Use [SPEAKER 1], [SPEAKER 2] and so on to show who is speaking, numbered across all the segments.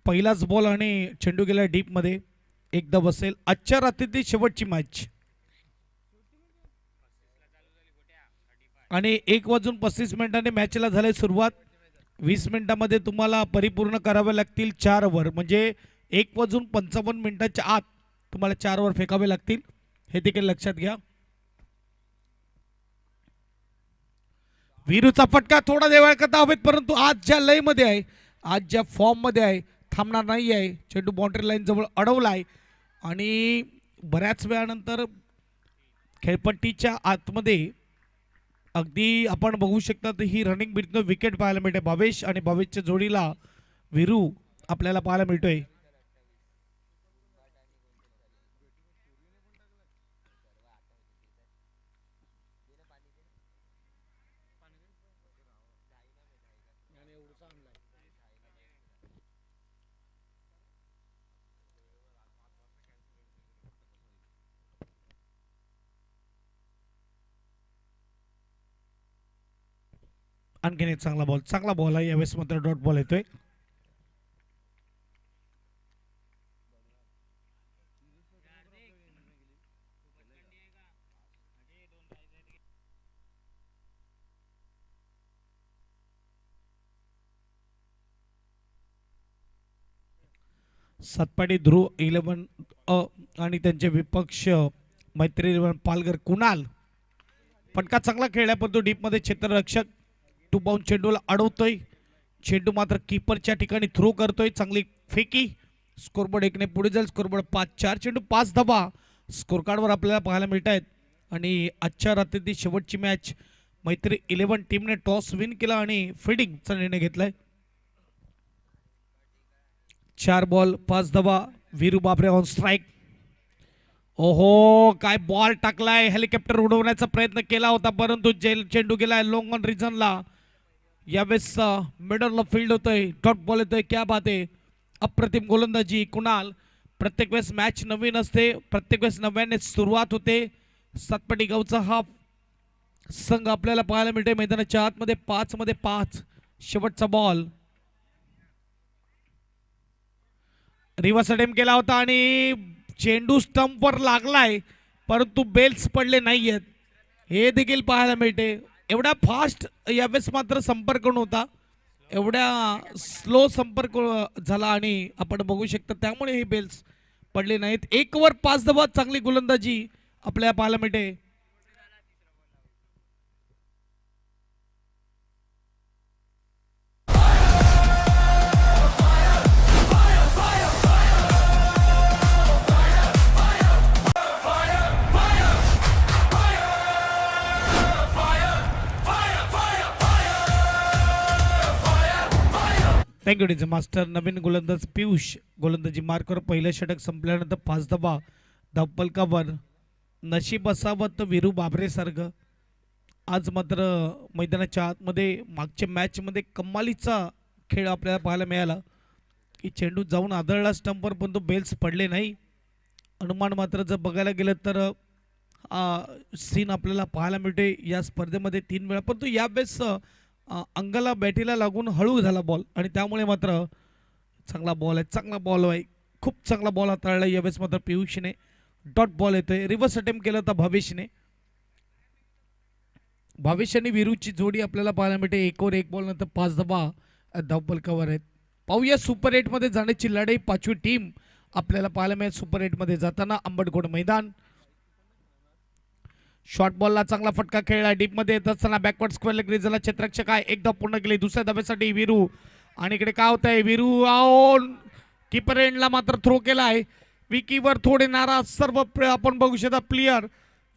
[SPEAKER 1] पहिलाच बॉल आणि चेंडू गेला डीप मध्ये, एकदा बसेल. आजच्या रात्रीची शेवटची मॅच आणि 1:35 मॅचला झाली सुरुवात. 20 मिनिटांमध्ये तुम्हाला परिपूर्ण करावे लागतील 4 ओव्हर, म्हणजे 1:55 आत तुम्हाला 4 ओव्हर फेकावे लागतील, हे देखील लक्षात घ्या. वीरूचा फटका थोडा देवाळ करता हवेत, परंतु आज ज्या लय मध्ये आहे, आज ज्या फॉर्म मध्ये आहे, थांबणार नाही आहे. चेंडू बाउंड्री लाईन जवळ अडवलाय आणि बऱ्याच वेळानंतर खेळपट्टीच्या आतमध्ये अगदी आपण बघू शकता तर ही रनिंग बिटवीन विकेट पाहायला मिळते. भावेश आणि भावेशच्या जोडीला वीरू आपल्याला पाहायला मिळतोय. आणखीन एक चांगला बॉल आहे यावेळेस, मात्र डॉट बॉल येतोय. सातपाडी ध्रुव 11 आणि त्यांचे विपक्ष मैत्री 11 पालघर कुणाल. फटका चांगला खेळला, पण तो डीप मध्ये क्षेत्ररक्षक टू बाउंड चेंडूला अडवतोय. चेंडू मात्र कीपरच्या ठिकाणी थ्रो करतोय. चांगली फेकी. स्कोरबोर्ड 1 ने पुढे जाईल. स्कोरबोर्ड 5-4. चेंडू 5 धावा स्कोर कार्डवर आपल्याला पाहायला मिळत आहेत. आणि आजच्या रात्रीची शेवटची मॅच. मैत्री 11 टीमने टॉस विन केला आणि फिल्डिंगचा निर्णय घेतलाय. 4 बॉल 5 धावा. वीरू बाबरे ऑन स्ट्राईक. ओहो, काय बॉल टाकलाय. हेलिकॉप्टर उडवण्याचा प्रयत्न केला होता, परंतु चेंडू गेलाय लॉंग ऑन रिजनला. यावेळेस मिडल फील्ड होतोय, डॉट बॉल येतोय. क्या बात आहे. अप्रतिम गोलंदाजी कुणाल. प्रत्येक वेळेस मॅच नवीन असते, प्रत्येक वेळेस नव्याने सुरुवात होते. सातपाटी गावचा हा संघ आपल्याला पाहायला मिळते मैदानाच्या आतमध्ये. 5 मध्ये 5. शेवटचा बॉल. रिव्हर्स अटेम्प्ट केला होता आणि चेंडू स्टंपवर लागलाय, परंतु बेल्स पडले नाहीयेत, हे देखील पाहायला मिळते. एवढा फास्ट यावेळेस मात्र संपर्क नव्हता, एवढ्या स्लो संपर्क झाला आणि आपण बघू शकता त्यामुळे हे बेल्स पडले नाहीत. 1 ओव्हर 5 धावा. चांगली गोलंदाजी आपल्याला पाहायला मिळते. Thank you DJ master. नवीन गोलंदाज पियुष गोलंदाजी मार्कवर. पहिलं षटक संपल्यानंतर 5 धावा धावपलकावर. नशीब असावं तर वीरू बाबरे सारखं. आज मात्र मैदानाच्या आतमध्ये मागच्या मॅचमध्ये कमालीचा खेळ आपल्याला पाहायला मिळाला की चेंडू जाऊन आदळला स्टंपवर, पण तो बेल्स पडले नाही. अनुमान मात्र जर बघायला गेलं तर सीन आपल्याला पाहायला मिळते या स्पर्धेमध्ये 3 वेळा, पण तो यावेळेस अंगाला बॅटीला लागून हळू झाला बॉल आणि त्यामुळे मात्र चांगला बॉल आहे. खूप चांगला बॉल हाताळला यावेळेस मात्र पियुषने. डॉट बॉल येतोय. रिव्हर्स अटेम्प्ट केला होता भावेशने. भावेश आणि वीरूची जोडी आपल्याला पाहायला मिळते. 1 ओव्हर 1 बॉल नंतर 5 धावा धावपलकावर आहेत. पाहूया सुपर 8 मध्ये जाण्याची लढाई. 5वी टीम आपल्याला पाहायला मिळेल सुपर 8 मध्ये जाताना. आंबटगोड मैदान. शॉर्ट बॉलला चांगला फटका खेळला. डीप मध्ये येत असताना बॅकवर्ड स्क्वेअर लेग रिजनला क्षेत्ररक्षक आहे. एकदा पूर्ण केली. दुसऱ्या धाब्यासाठी वीरू. आणि इकडे काय होत आहे, वीरू आउट. कीपर एंडला मात्र थ्रो केला आहे. विकीवर थोडे नाराज सर्व आपण बघू शकता प्लेयर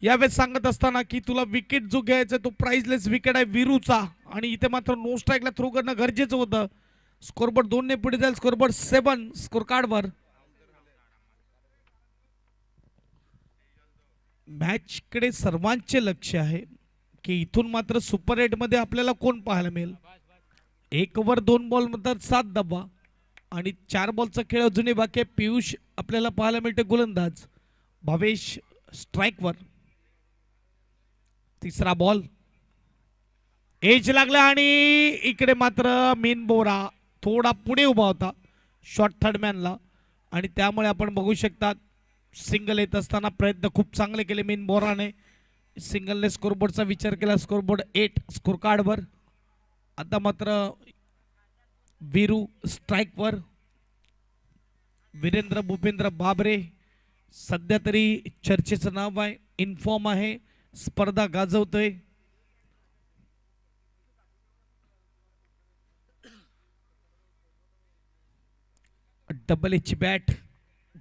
[SPEAKER 1] यावेळेस सांगत असताना की तुला विकेट जो घ्यायचा तो प्राइसलेस विकेट आहे वीरूचा, आणि इथे मात्र नो स्ट्राईकला थ्रो करणं गरजेचं होतं. स्कोरबोर्ड 2 ने पुढे जाईल. स्कोरबोर्ड 7 स्कोर कार्डवर. मॅच कडे सर्वांचे लक्ष आहे की इथून मात्र सुपर 8 मध्ये आपल्याला कोण पाहायला मिळेल. 1 ओव्हर 2 बॉल नंतर 7 धावा आणि 4 बॉलचा खेळ अजूनही बाकी आहे. पियुष आपल्याला पाहायला मिळते गोलंदाज. भावेश स्ट्राईकवर. तिसरा बॉल एज लागला आणि इकडे मात्र मीन बोरा थोडा पुढे उभा होता. शॉर्ट थर्डमॅनला आणि त्यामुळे आपण बघू शकता सिंगल येत असताना प्रयत्न खूप चांगले केले मीन बोराने. सिंगलने स्कोरबोर्डचा विचार केला. स्कोरबोर्ड 8 स्कोर कार्डवर. आता मात्र वीरू स्ट्राईकवर. वीरेंद्र भूपेंद्र बाबरे सध्या तरी चर्चेचं नाव आहे. इन्फॉर्म आहे. स्पर्धा गाजवतोय. डबल एच बॅट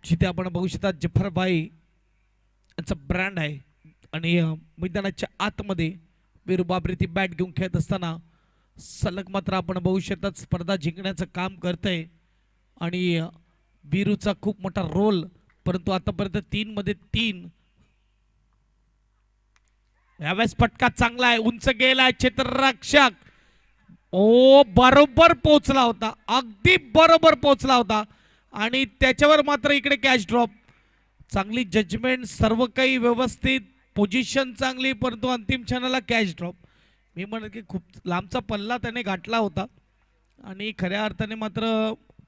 [SPEAKER 1] जिथे आपण बघू शकता जफरभाई यांचा ब्रँड आहे आणि मैदानाच्या आतमध्ये वीरू बाबरे ती बॅट घेऊन खेळत असताना सलग मात्र आपण बघू शकता स्पर्धा जिंकण्याचं काम करतंय आणि वीरूचा खूप मोठा रोल. परंतु आतापर्यंत 3 मध्ये 3. यावेळेस फटका चांगला आहे. उंच गेलाय क्षेत्ररक्षक. ओ बरोबर पोहोचला होता. अगदी बरोबर पोहोचला होता आणि त्याच्यावर मात्र इकडे कॅच ड्रॉप. चांगली जजमेंट सर्व काही व्यवस्थित पोझिशन चांगली परंतु अंतिम क्षणाला कॅच ड्रॉप. मी म्हणत की खूप लांबचा पल्ला त्याने गाठला होता आणि खऱ्या अर्थाने मात्र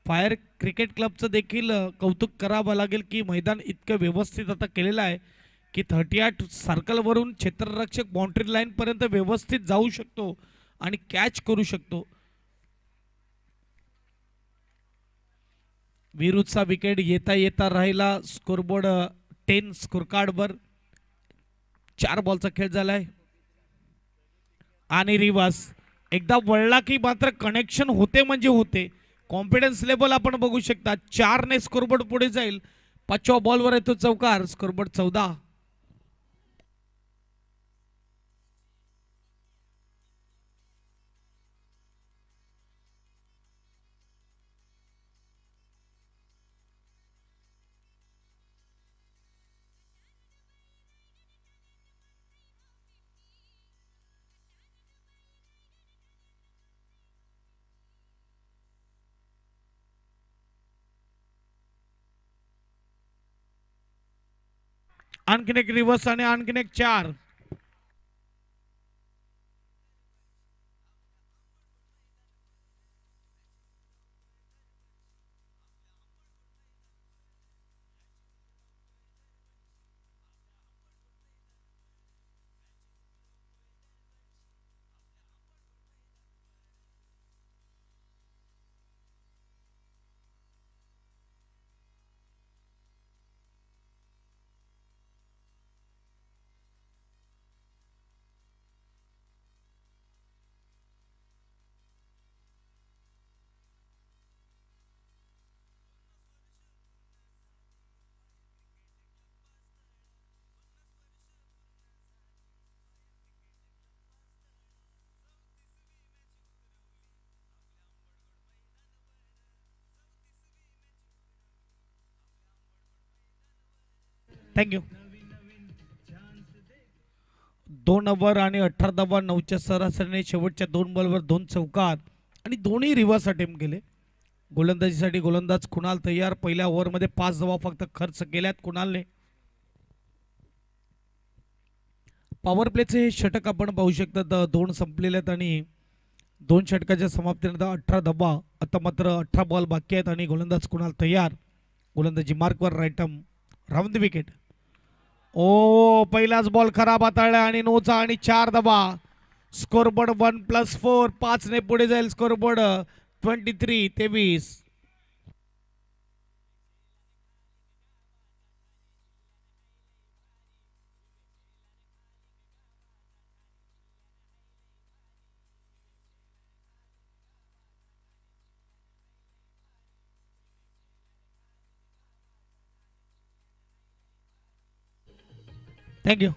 [SPEAKER 1] फायर क्रिकेट क्लबचं देखील कौतुक करावं लागेल की मैदान इतकं व्यवस्थित आता केलेलं आहे की 38 सर्कलवरून क्षेत्ररक्षक बाउंड्री लाईनपर्यंत व्यवस्थित जाऊ शकतो आणि कॅच करू शकतो. वीरूचा विकेट येता येता राहिला. स्कोरबोर्ड 10 स्कोर कार्डवर. 4 बॉलचा खेळ झालाय आणि रिवास एकदा वळला की मात्र कनेक्शन होते म्हणजे होते. कॉन्फिडन्स लेवल आपण बघू शकता. 4 ने स्कोरबोर्ड पुढे जाईल. 5व्या बॉलवर येतो चौकार. स्कोरबोर्ड 14. आणखीन एक रिव्हर्स आणि आणखीन एक 4. थँक्यू. 2 ओव्हर आणि 18 धावा 9च्या सरासरीने शेवटच्या 2 बॉलवर 2 चौकार आणि दोन्ही रिव्हर्स अटेम्प्ट केले. गोलंदाजीसाठी गोलंदाज कुणाल तयार. पहिल्या ओव्हरमध्ये 5 धावा फक्त खर्च केल्यात कुणालने. पॉवर प्लेचे हे षटक आपण पाहू शकता 2 संपलेले आहेत आणि 2 षटकाच्या समाप्तीनंतर 18 धावा. आता मात्र 18 बॉल बाकी आहेत आणि गोलंदाज कुणाल तयार. गोलंदाजी मार्कवर राईटम राऊंड द विकेट. ओ पहिलाच बॉल खराब हाताळला आणि नोचा आणि 4 धावा. स्कोरबोर्ड 1+4. 5 ने पुढे जाईल स्कोरबोर्ड 23-23. थँक्यू.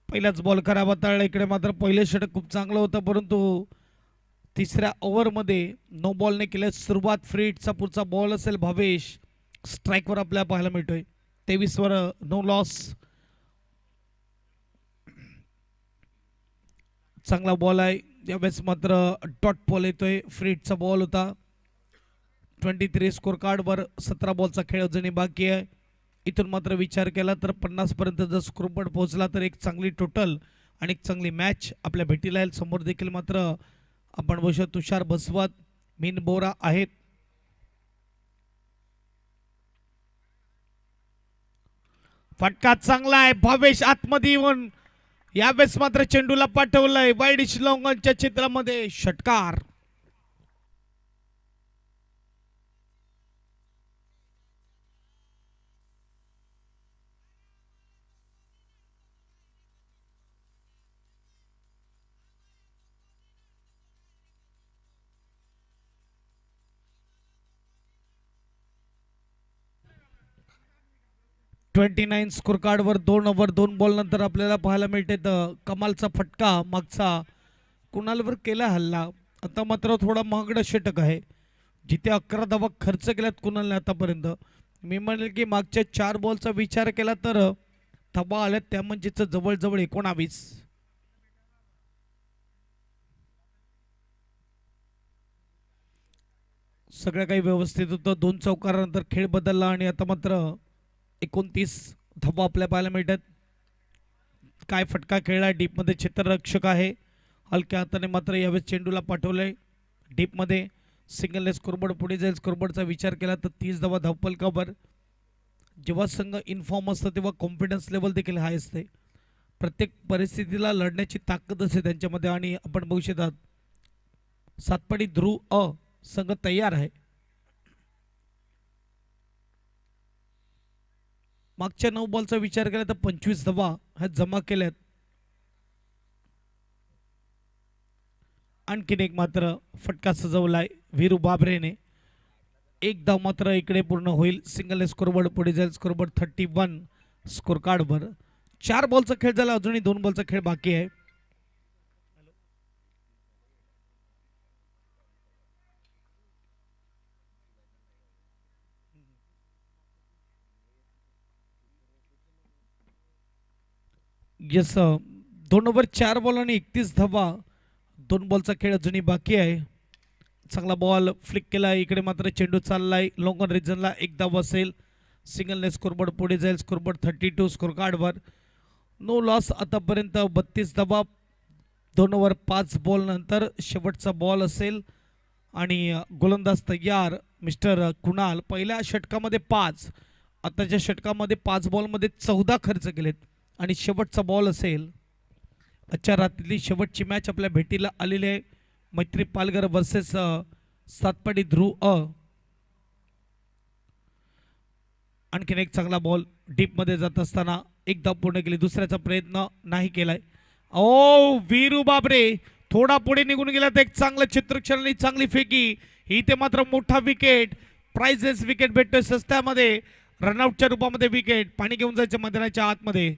[SPEAKER 1] पहिलाच बॉल खराब हाताळला. इकडे मात्र पहिले षटक खूप चांगलं होतं परंतु तिसऱ्या ओव्हरमध्ये नो बॉलने केल्या सुरुवात. फ्रीटचा पुढचा बॉल असेल भावेश. स्ट्राईकवर आपल्याला पाहायला मिळतोय. 23 वर नो लॉस. चांगला बॉल आहे. यावेळेस मात्र डॉट बॉल येतोय. फ्रीटचा बॉल होता. 23 स्कोर कार्डवर 17 बॉलचा खेळ अजूनही बाकी आहे. इथून मात्र विचार केला तर 50 पर्यंत जर स्कोरबोर्ड पोहोचला तर एक चांगली टोटल आणि एक चांगली मॅच आपल्या भेटीला येईल. समोर देखील मात्र आपण बघू तुषार बसवत मीन बोरा आहेत. फटका चांगला आहे. भावेश आतमध्ये येऊन यावेळेस मात्र चेंडूला पाठवलंय वाईड शिलाँगच्या क्षेत्रामध्ये. षटकार. $29 स्कोर कार्डवर 2 ओव्हर 2 बॉल नंतर आपल्याला पाहायला मिळते कमालचा फटका मागचा कुणालवर केला हल्ला. आता मात्र थोडा महागडा षटक आहे. जिथे 11 धावा खर्च केल्यात कुणालने आतापर्यंत. मी म्हणेल की मागच्या 4 बॉलचा विचार केला तर धावा आल्यात त्या म्हणजेच जवळजवळ 19. सगळं काही व्यवस्थित होतं. 2 चौकारानंतर खेळ बदलला आणि आता मात्र 29 धावा आपल्या पाहायला मिळतात. काय फटका खेळला. डीपमध्ये क्षेत्ररक्षक आहे. हलक्या हाताने मात्र यावेळेस चेंडूला पाठवलंय डीपमध्ये. सिंगलने स्कोरबोर्ड पुढे जाईल. स्कोरबोर्डचा विचार केला तर 30 धावा धावफलकावर. जेव्हा संघ इन्फॉर्म असतं तेव्हा कॉन्फिडन्स लेवल देखील हाय असते. प्रत्येक परिस्थितीला लढण्याची ताकद असते त्यांच्यामध्ये. आणि आपण बघू शकतात सातपाडी ध्रुव अ संघ तयार आहे. मागच्या 9 बॉलचा विचार केला तर 25 धावा ह्या जमा केल्यात. आणखीन एक मात्र फटका सजवलाय वीरू बाबरेने. 1 धाव मात्र इकडे पूर्ण होईल. सिंगल स्कोरबोर्ड पुढे जाईल. स्कोरबोर्ड 31 स्कोर कार्डवर. 4 बॉलचा खेळ झाला. अजूनही 2 बॉलचा खेळ बाकी आहे. यस 2 ओव्हर 4 बॉल आणि 31 धावा. 2 बॉलचा खेळ अजूनही बाकी आहे. चांगला बॉल फ्लिक केला. इकडे मात्र चेंडू चाललाय लॉंगॉन रिजनला. 1 धाव असेल. सिंगलने स्कोरबोर्ड पुढे जाईल. स्कोरबोर्ड 32 स्कोर कार्डवर. नो लॉस आतापर्यंत 32 धावा. 2 ओव्हर 5 बॉल नंतर शेवटचा बॉल असेल आणि गोलंदाज तयार मिस्टर कुणाल. पहिल्या षटकामध्ये 5, आताच्या षटकामध्ये 5 बॉलमध्ये 14 खर्च केलेत आणि शेवटचा बॉल असेल. आजच्या रात्रीतली शेवटची मॅच आपल्या भेटीला आलेली आहे. मैत्री पालघर वर्सेस सातपाडी ध्रुव अ. आणखीन एक चांगला बॉल डीपमध्ये जात असताना 1 धाव पूर्ण केली. दुसऱ्याचा प्रयत्न नाही केलाय. ओ वीरू बाबरे थोडा पुढे निघून गेला तर एक चांगलं चित्रक्षण चांगली फेकी. इथे मात्र मोठा विकेट. प्राइजेस विकेट भेटतोय सस्त्यामध्ये. रनआउटच्या रूपामध्ये विकेट. पाणी घेऊन जायचं मैदानाच्या आतमध्ये.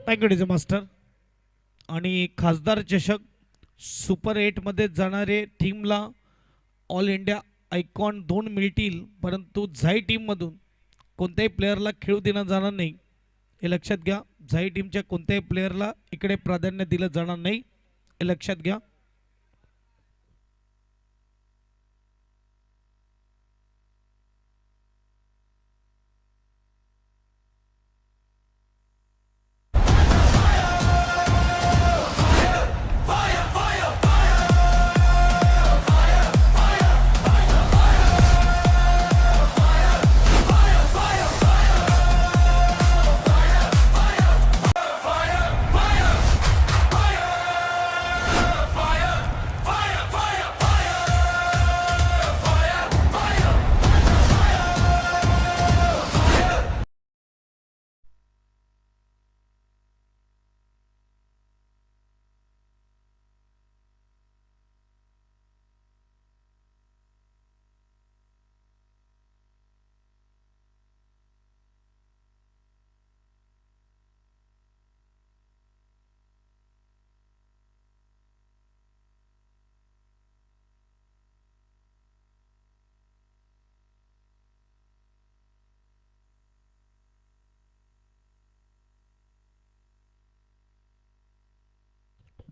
[SPEAKER 1] Thank you master. आणि खासदार चषक सुपर 8 मध्ये जाणारे टीमला ऑल इंडिया आयकॉन 2 मिळतील. परंतु झाई टीममधून कोणत्याही प्लेअरला खेळू देणं जाणार नाही. हे लक्षात घ्या. झाई टीमच्या कोणत्याही प्लेअरला इकडे प्राधान्य दिलं जाणार नाही. हे लक्षात घ्या.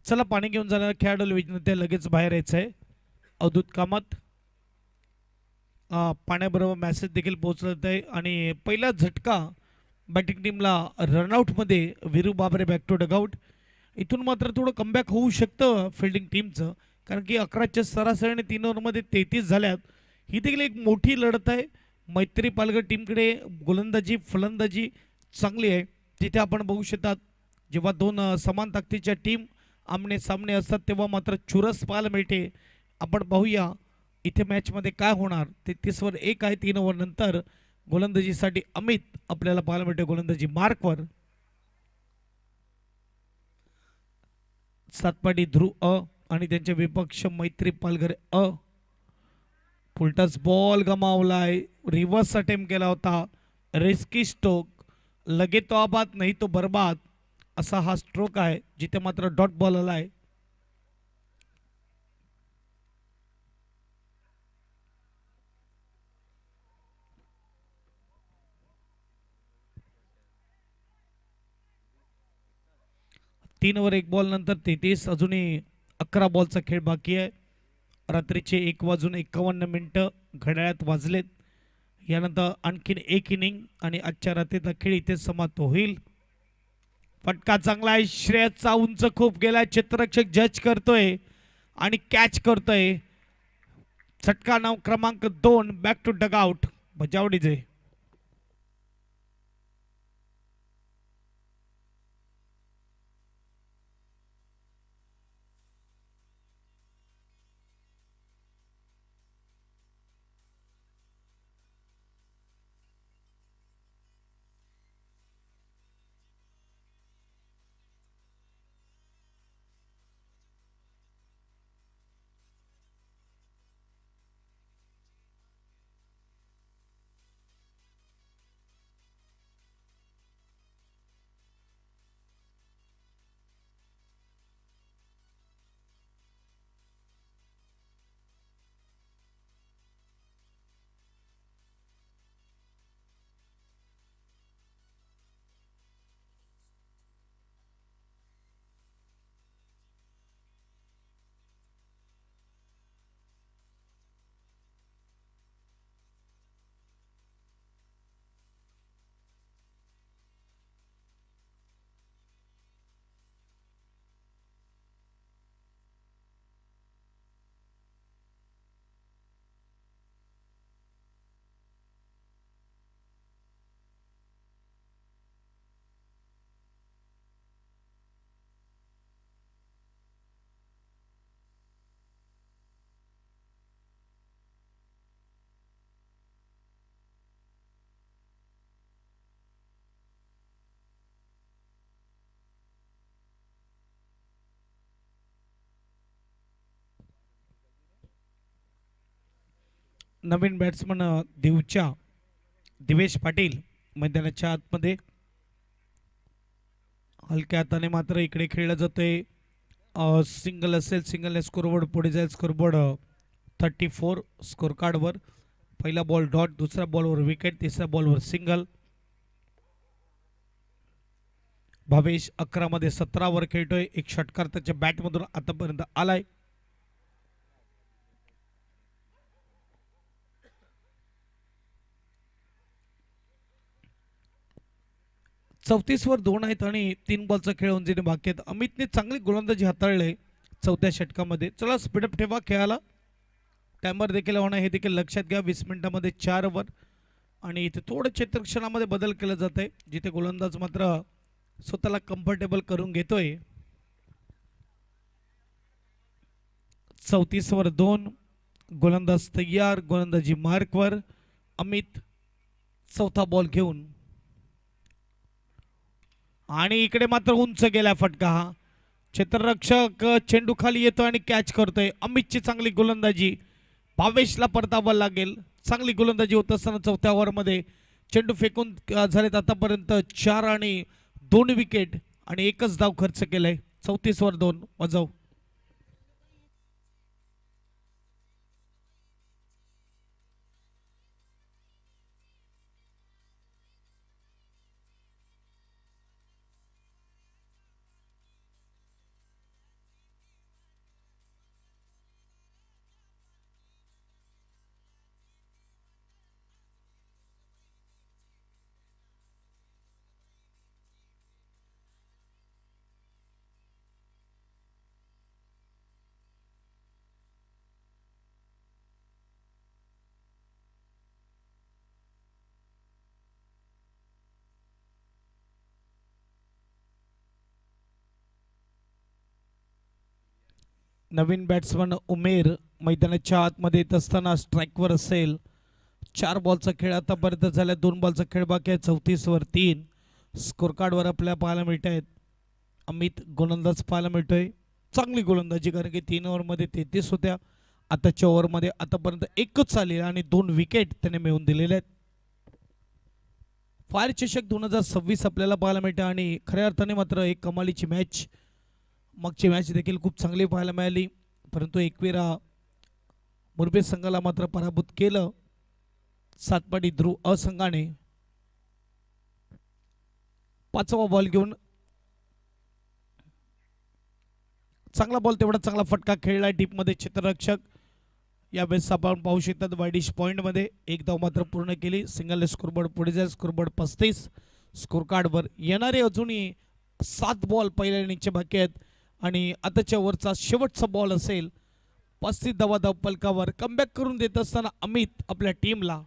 [SPEAKER 1] चला पाणी घेऊन जाणाऱ्या खेळाडूला विनंती लगेच बाहेर यायचं आहे. अवधूत कामत पाण्याबरोबर मेसेज देखील पोहोचत आहे. आणि पहिला झटका बॅटिंग टीमला रनआउटमध्ये वीरू बाबरे बॅक टू डगआउट. इथून मात्र थोडं कमबॅक होऊ शकतं फिल्डिंग टीमचं, कारण की 11च्या सरासरीने 3 ओव्हरमध्ये 33 झाल्यात. ही देखील एक मोठी लढत आहे. मैत्री पालघर टीमकडे गोलंदाजी फलंदाजी चांगली आहे. तिथे आपण बघू शकतात जेव्हा दोन समान ताकदीच्या टीम आमने सामने असतात तेव्हा मात्र चुरस पाहायला मिळते. आपण पाहूया इथे मॅचमध्ये काय होणार. 33वर 1 आहे 3 ओव्हर नंतर. गोलंदाजीसाठी अमित आपल्याला पाहायला मिळते गोलंदाजी मार्कवर. सातपाडी ध्रुव आणि त्यांचे विपक्ष मैत्री Palghar full toss ball गमावलाय. Reverse attempt केला होता. Risky stroke. लगे तो आबाद नाही तो बर्बाद असा हा स्ट्रोक आहे, जिथे मात्र डॉट बॉल आलाय. तीन ओव्हर 1 बॉल नंतर 33. अजूनही 11 बॉलचा खेळ बाकी आहे. रात्रीचे 1:51 घड्याळात वाजलेत. यानंतर आणखीन एक इनिंग आणि आजच्या रात्रीचा खेळ इथे समाप्त होईल. फटका चांगला आहे. श्रेयसचा उंच खूप गेलाय. चित्ररक्षक जज करतोय आणि कॅच करतोय. षटका नाव क्रमांक 2 बॅक टू डगआउट बजावडीचे. नवीन बॅट्समन देवच्या दिवेश पाटील मैदानाच्या आतमध्ये. हलक्या हाताने मात्र इकडे खेळलं जातंय. सिंगल असेल सिंगलने स्कोरबोर्ड पुढे जाईल. स्कोरबोर्ड 34 स्कोर कार्डवर. पहिला बॉल डॉट, दुसऱ्या बॉलवर विकेट, तिसऱ्या बॉलवर सिंगल. भावेश 11 मध्ये 17 वर खेळतोय. एक षटकार त्याच्या बॅटमधून आतापर्यंत आलाय. 34 वर 2 आहेत आणि 3 बॉलचा खेळ उंचीने बाकी आहेत. अमितने चांगली गोलंदाजी हाताळले चौथ्या षटकामध्ये. चला स्पीडअप ठेवा खेळाला. टायमर देखील होणार हे देखील लक्षात घ्या. 20 मिनिटांमध्ये 4 ओव्हर आणि इथे थोडं क्षेत्ररक्षणामध्ये बदल केला जात आहे, जिथे गोलंदाज मात्र स्वतःला कम्फर्टेबल करून घेतोय. 34 वर 2. गोलंदाज तयार. गोलंदाजी मार्कवर. अमित चौथा बॉल घेऊन आणि इकडे मात्र उंच गेला फटका. हा क्षेत्ररक्षक चेंडू खाली येतो आणि कॅच करतोय. अमितची चांगली गोलंदाजी. भावेशला परतावा लागेल. चांगली गोलंदाजी होत असताना चौथ्या ओव्हरमध्ये चेंडू फेकून झालेत आतापर्यंत 4 आणि 2 विकेट आणि एकच धाव खर्च केलाय. 34 वर 2 वाजव. नवीन बॅट्समन उमेर मैदानाच्या आतमध्ये येत असताना स्ट्राईकवर असेल. 4 बॉलचा खेळ आतापर्यंत झाला. 2 बॉलचा खेळ बाकी आहे. 34 वर 3 स्कोर कार्डवर आपल्याला पाहायला मिळत आहेत. अमित गोलंदाज पाहायला मिळतोय. चांगली गोलंदाजी कारण की 3 ओव्हरमध्ये 33 होत्या. आताच्या ओव्हरमध्ये आतापर्यंत एकच आले आणि 2 विकेट त्याने मिळवून दिलेले आहेत. फायर चषक 2026 आपल्याला पाहायला मिळतं आणि खऱ्या अर्थाने मात्र एक कमालीची मॅच. मागची मॅच देखील खूप चांगली पाहायला मिळाली परंतु एकविरा मुरबे संघाला मात्र पराभूत केलं. सातपाडी ध्रुव अ संघाने 5वा बॉल घेऊन चांगला बॉल तेवढा चांगला फटका खेळलाय टीपमध्ये क्षेत्ररक्षक. यावेळेस आपण पाहू शकतात वाईडिश पॉईंटमध्ये एक धाव मात्र पूर्ण केली. सिंगल स्कोरबोर्ड पुढे जाईल. स्कोरबोर्ड 35 स्कोर कार्डवर येणारे अजूनही 7 बॉल पहिल्या इनिंगचे बाकी आहेत आणि आताच्या ओव्हरचा शेवटचा बॉल असेल. 35 धावा धाव पलकावर कमबॅक करून देत असताना अमित आपल्या टीमला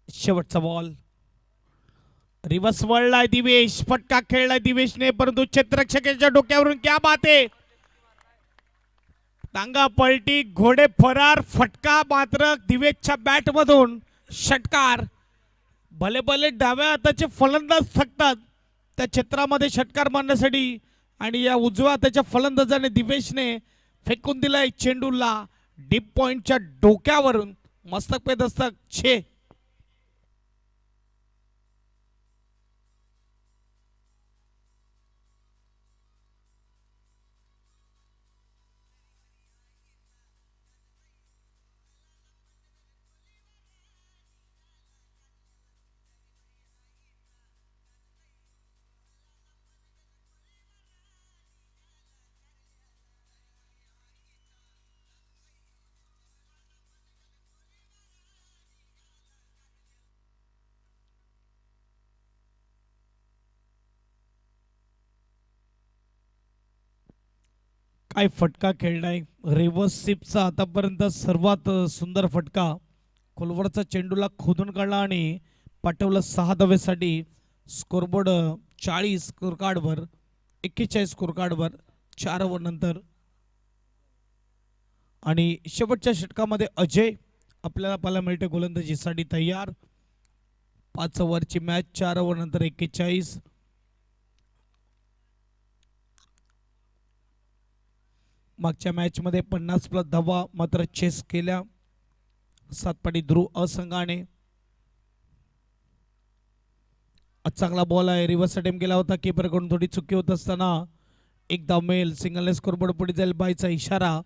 [SPEAKER 1] शेवटचा बॉल रिवर्स वळलाय दिवेश. फटका खेळलाय दिवेशने परंतु क्षेत्ररक्षकाच्या डोक्यावरून क्या बात आहे. टांगा पलटी घोडे फरार. फटका मात्र दिवेशच्या बॅट मधून षटकार. भले भले डाव्या हाताचे फलंदाज थकतात त्या क्षेत्रामध्ये षटकार मारण्यासाठी आणि या उजव्या हाताच्या फलंदाजाने दिवेशने फेकून दिलाय चेंडूला डीप पॉइंटच्या डोक्यावरून. मस्तक पे दस्तक छे. काय फटका खेळलाय. रिव्हर्स सिपचा आतापर्यंत सर्वात सुंदर फटका. खोलवरचा चेंडूला खोदून काढला आणि पाठवलं 6 धावेसाठी. स्कोरबोर्ड 40 स्कोर कार्डवर 41 स्कोर कार्डवर 4 ओव्हर नंतर. आणि शेवटच्या षटकामध्ये अजय आपल्याला पाहायला मिळते गोलंदाजीसाठी तयार. 5 ओव्हरची मॅच 4 ओव्हर नंतर 41. मागच्या मॅच मध्ये 50+ धावा मात्र चेस केल्या सातपाडी ध्रुव अ संघाने. चांगला बॉल आहे. रिव्हर्स अटेम्प्ट केला होता कीपर कडून थोडी चुकी होत असताना एक धाव मिळेल. सिंगल स्कोरबोर्ड पुढे जाईल बायचा इशारा.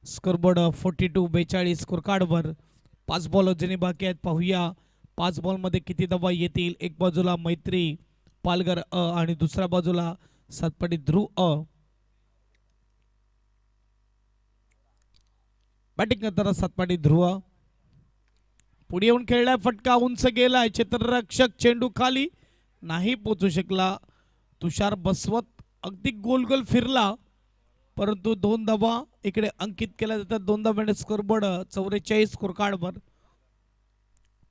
[SPEAKER 1] स्कोरबोर्ड 42 स्कोर कार्डवर 5 बॉल अजूनही बाकी आहेत. पाहूया 5 बॉल मध्ये किती धावा येतील. एक बाजूला मैत्री पालघर अ आणि दुसऱ्या बाजूला सातपाडी ध्रुव अ. बॅटिंग करताना सातपाडी ध्रुव पुढे येऊन खेळलाय. फटका उंच गेलाय. क्षेत्ररक्षक चेंडू खाली नाही पोहोचू शकला. तुषार बसवत अगदी गोल गोल फिरला परंतु 2 धावा इकडे अंकित केल्या जातात. 2 धाव्याने स्कोरबोर्ड 44 स्कोर कार्डवर.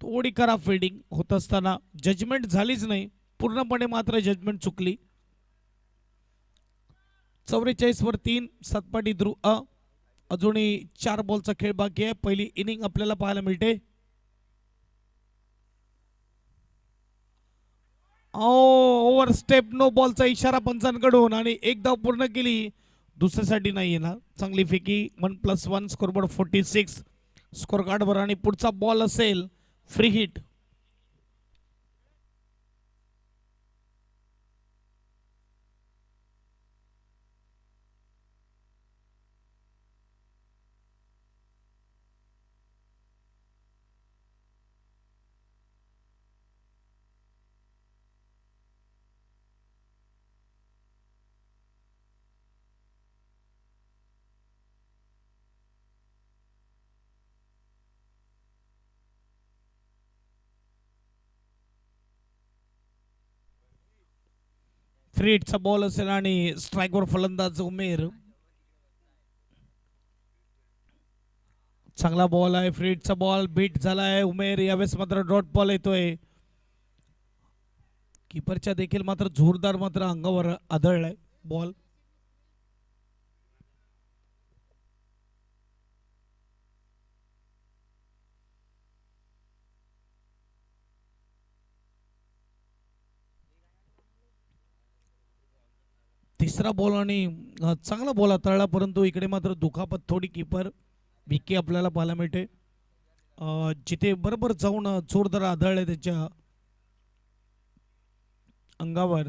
[SPEAKER 1] थोडी खराब फिल्डिंग होत असताना जजमेंट झालीच नाही पूर्णपणे मात्र जजमेंट चुकली. 44 वर 3 सातपाडी ध्रुव अ. अजूनही 4 बॉलचा खेळ बाकी आहे. पहिली इनिंग आपल्याला पाहायला मिळते. ओव्हर स्टेप नो बॉलचा इशारा पंचांकडून आणि एक धाव पूर्ण केली. दुसऱ्यासाठी नाही येणार. चांगली फेकी. 1+1 स्कोरबोर्ड 46 स्कोर कार्डवर आणि पुढचा बॉल असेल फ्री हिट. फ्री हिटचा बॉल असेल आणि स्ट्राईकवर फलंदाज उमेर. चांगला बॉल आहे, फ्रीडचा बॉल बीट झाला आहे. उमेर यावेळेस मात्र डॉट बॉल येतोय. किपरच्या देखील मात्र जोरदार मात्र अंगावर आदळलाय बॉल. तिसरा बॉल आणि चांगला बॉल हाताळला, परंतु इकडे मात्र दुखापत थोडी कीपर विकी आपल्याला पाहायला मिळते. जिथे बरोबर जाऊन जोरदार आदळले त्याच्या अंगावर.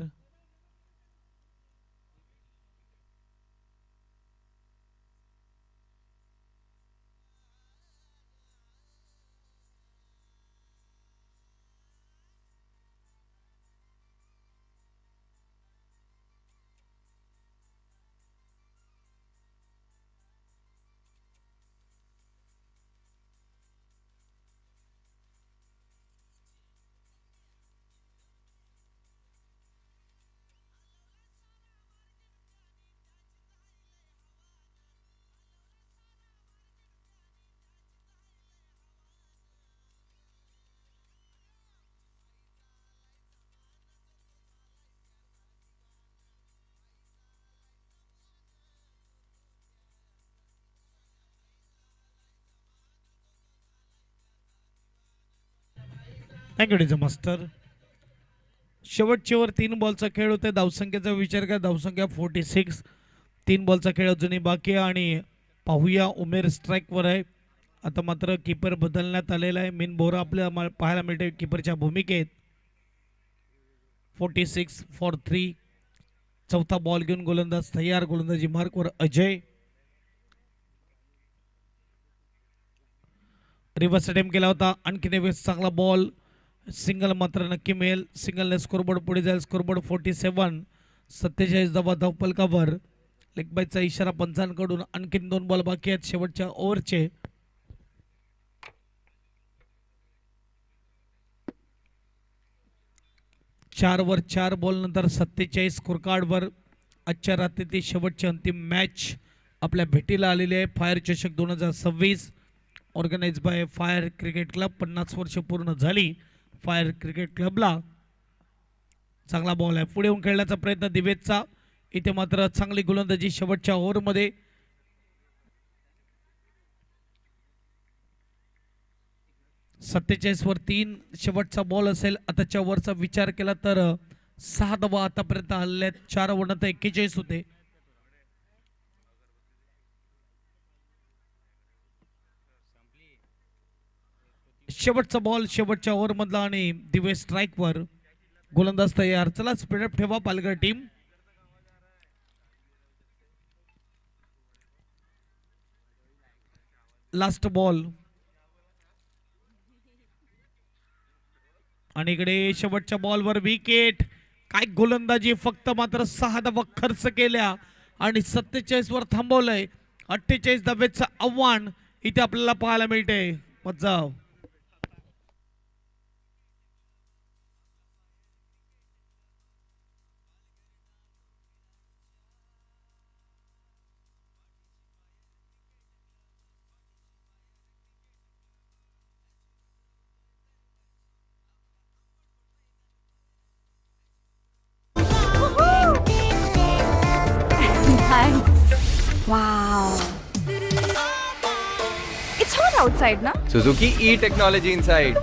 [SPEAKER 1] Thank you DJ master. शेवटचेवर 3 बॉलचा खेळ होते. धावसंख्येचा विचार करा, धावसंख्या 46. 3 बॉलचा खेळ अजूनही बाकी आहे आणि पाहूया उमेर स्ट्राईकवर आहे. आता मात्र किपर बदलण्यात आलेला आहे. मिन बोरा आपल्याला पाहायला मिळते किपरच्या भूमिकेत. 46 फॉर 3. चौथा बॉल घेऊन गोलंदाज तयार. गोलंदाजी मार्कवर अजय. रिव्हर्स अटेम्प्ट केला होता. आणखीन एक चांगला बॉल. सिंगल मात्र नक्की मिळेल. सिंगलने स्कोरबोर्ड पुढे जाईल. स्कोरबोर्ड 47. 47 धावा धावफलकावर. लेगबाईचा इशारा पंचांकडून. आणखीन 2 बॉल बाकी आहेत शेवटच्या ओव्हरचे. चार वर 4 बॉल नंतर 47 स्कोर कार्डवर आजच्या रात्रीतील शेवटची अंतिम मॅच आपल्या भेटीला आलेली आहे. फायर चषक 2026 organize by fire cricket club. 50 वर्ष पूर्ण झाली फायर क्रिकेट क्लबला. चांगला बॉल आहे, पुढे येऊन खेळण्याचा प्रयत्न दिवेशचा. इथे मात्र चांगली गोलंदाजी शेवटच्या ओव्हरमध्ये. वर 3 शेवटचा बॉल असेल. आताच्या वरचा विचार केला तर 6 धावा आतापर्यंत हल्ल्यात. 4 ओव्हरनंतर 41 होते. शेवटचा बॉल शेवटच्या ओव्हर मधला आणि दिवेश स्ट्राईकवर. गोलंदाज तयार. चला स्पीडअप ठेवा पालघर टीम. लास्ट बॉल आणि इकडे शेवटच्या बॉलवर विकेट. काय गोलंदाजी, फक्त मात्र 6 धावा खर्च केल्या आणि 47 वर थांबवलंय. 48 धावेचं आव्हान इथे आपल्याला पाहायला मिळते. मजा.
[SPEAKER 2] Thanks. Wow. It's hot outside, na?
[SPEAKER 3] Suzuki e-technology inside.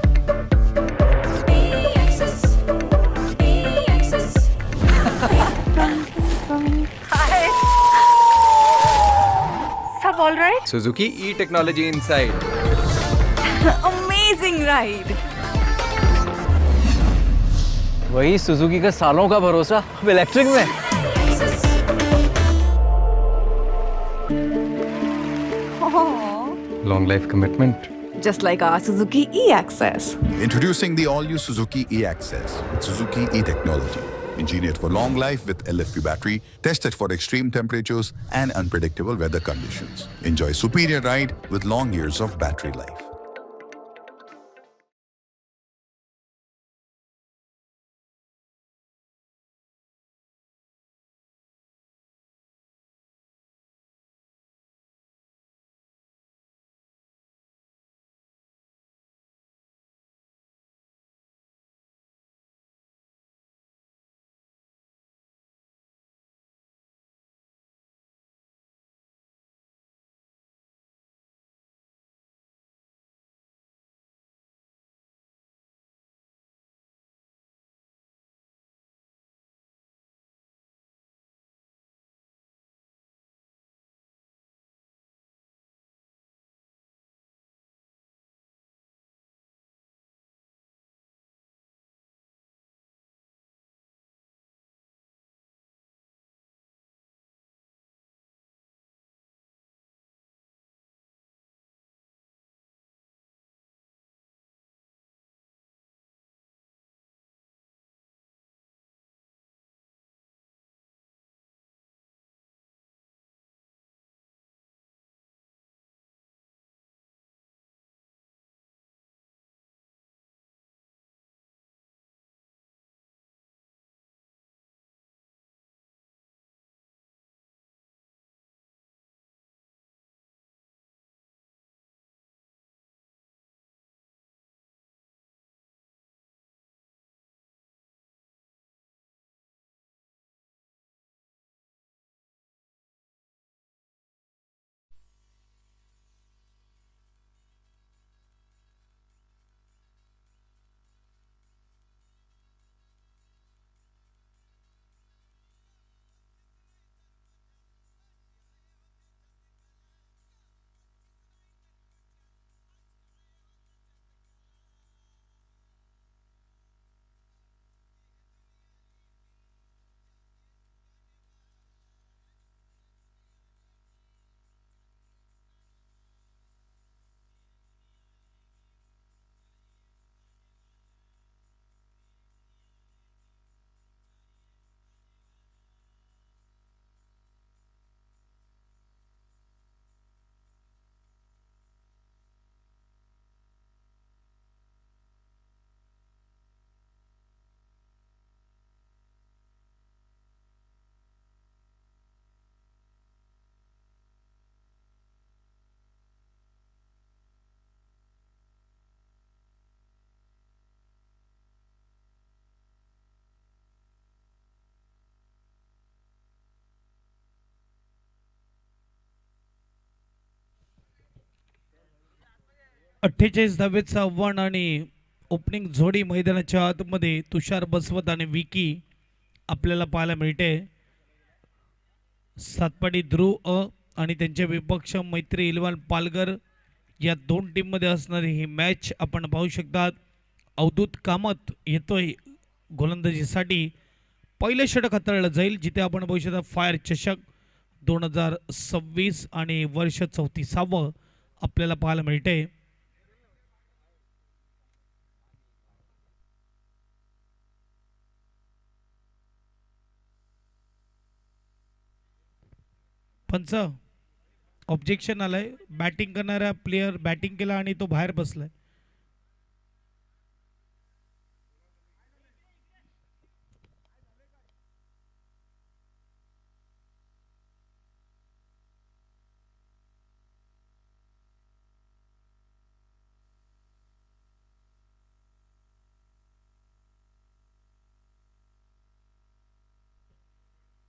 [SPEAKER 2] Hi. Sab all right?
[SPEAKER 3] Suzuki e-technology inside.
[SPEAKER 2] Amazing ride.
[SPEAKER 4] वही सुजुकी का सालों का भरोसा अब इलेक्ट्रिक में.
[SPEAKER 3] Long life commitment.
[SPEAKER 2] Just like our Suzuki e-Access.
[SPEAKER 5] Introducing the all-new Suzuki e-Access with Suzuki e-technology. Engineered for long life with LFP battery, tested for extreme temperatures and unpredictable weather conditions. Enjoy superior ride with long years of battery life.
[SPEAKER 1] 48 धावेचं आव्हान आणि opening जोडी मैदानाच्या आतमध्ये तुषार बसवत आणि विकी आपल्याला पाहायला मिळते. सातपाडी ध्रुव आणि त्यांचे विपक्ष मैत्री इलवान पालघर या दोन टीममध्ये असणारी ही मॅच आपण पाहू शकतात. अवधूत कामत येतोय गोलंदाजीसाठी. पहिले षटक हाताळलं जाईल जिथे आपण बघू शकता फायर चषक 2026 आणि वर्ष 34वे आपल्याला पाहायला मिळते. पंच ऑब्जेक्शन आलंय. बॅटिंग करणारा प्लेयर बॅटिंग केला आणि तो बाहेर बसलाय.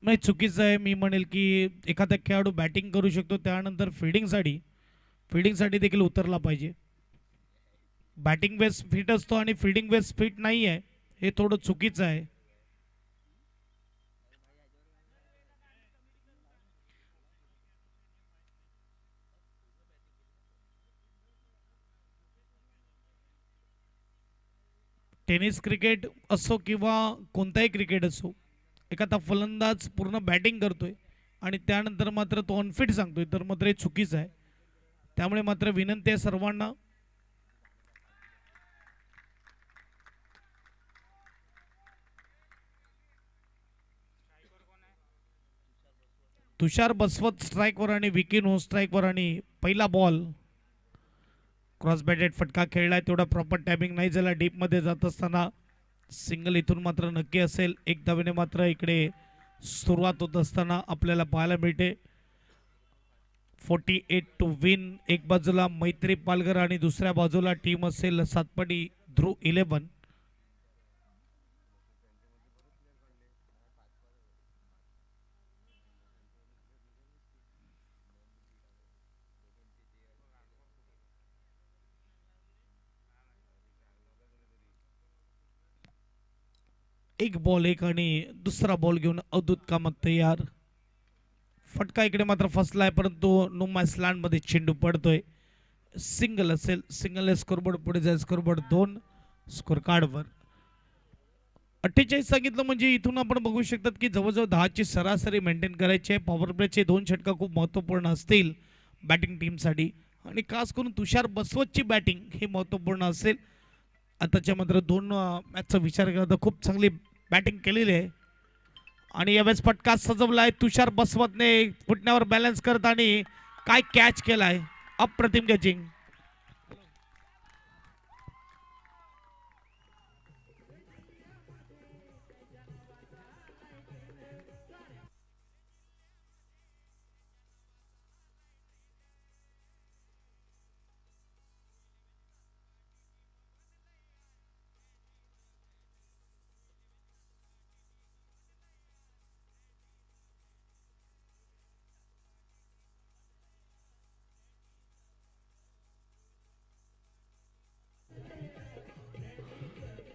[SPEAKER 1] नाही चुकीचं आहे. मी म्हणेल की एखादा खेळाडू बॅटिंग करू शकतो त्यानंतर फिल्डिंगसाठी देखील उतरला पाहिजे. बॅटिंग वेस फिट असतो आणि फिल्डिंग वेस फिट नाही आहे, हे थोडं चुकीचं आहे. टेनिस क्रिकेट असो किंवा कोणताही क्रिकेट असो, एखादा फलंदाज पूर्ण बॅटिंग करतोय आणि त्यानंतर मात्र तो अनफिट सांगतोय तर मात्र हे चुकीचं आहे. त्यामुळे मात्र विनंती आहे सर्वांना, तुषार बसवत स्ट्राईकवर आणि विकी नो स्ट्राईकवर आणि पहिला बॉल क्रॉस बॅटेड फटका खेळलाय. तेवढा प्रॉपर टायमिंग नाही झाला. डीपमध्ये जात असताना सिंगल इथून मात्र नक्की असेल. एक धावेने मात्र इकडे सुरुवात होत असताना आपल्याला पाहायला मिळते. 48 टू विन. एक बाजूला मैत्री पालघर आणि दुसऱ्या बाजूला टीम असेल सातपाडी ध्रुव 11. एक बॉल एक आणि दुसरा बॉल घेऊन अवधूत कामत तयार. फटका इकडे मात्र फसलाय परंतु नो मॅच लँड मध्ये चेंडू पडतोय. सिंगल असेल. सिंगल स्कोरबोर्ड पुढे जाईल. स्कोरबोर्ड 2 स्कोर कार्डवर 48 सांगितलं म्हणजे इथून आपण बघू शकतात की जवळजवळ 10ची सरासरी मेंटेन करायची आहे. पॉवर प्लेचे 2 षटका खूप महत्त्वपूर्ण असतील बॅटिंग टीमसाठी आणि खास करून तुषार बसवतची बॅटिंग ही महत्त्वपूर्ण असेल. आताच्या मात्र 2 मॅचचा विचार केला तर खूप चांगली बॅटिंग केलेली आहे आणि यावेळेस फटका सजवला आहे. तुषार बसवतने फुटण्यावर बॅलन्स करत आणि काय कॅच केलाय. अप्रतिम कॅचिंग.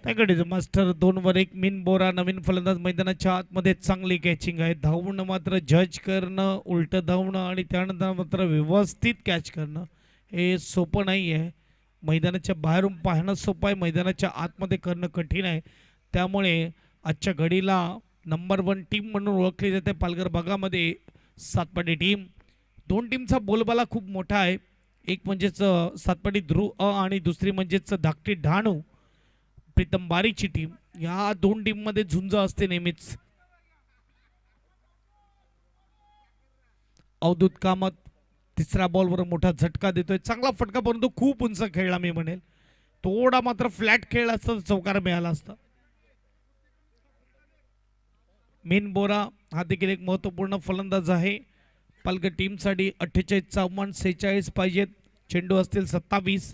[SPEAKER 1] त्याकडे मास्टर 2 वर 1. मिन बोरा नवीन फलंदाज मैदानाच्या आतमध्ये चांगली कॅचिंग आहे. धावणं मात्र जज करणं, उलट धावणं आणि त्यानंतर मात्र व्यवस्थित कॅच करणं हे सोपं नाही आहे. मैदानाच्या बाहेरून पाहणं सोपं आहे, मैदानाच्या आतमध्ये करणं कठीण आहे. त्यामुळे आजच्या घडीला नंबर 1 टीम म्हणून ओळखली जाते पालघर भागामध्ये सातपाडी टीम. 2 टीमचा बोलबाला खूप मोठा आहे. एक म्हणजेच सातपाडी ध्रुव आणि दुसरी म्हणजेच धाकटी ढाणू प्रीतम बारीची टीम. या 2 टीम मध्ये झुंज असते नेहमीच. अवधूत कामत तिसऱ्या बॉलवर मोठा झटका देतोय. चांगला फटका परंतु खूप उंच खेळला. मी म्हणेल थोडा मात्र फ्लॅट खेळला असता तर चौकार मिळाला असता. मिन बोरा हा देखील एक महत्त्वपूर्ण फलंदाज आहे पालघर टीमसाठी. 48चा आव्हान 46 पाहिजेत. चेंडू असतील 27.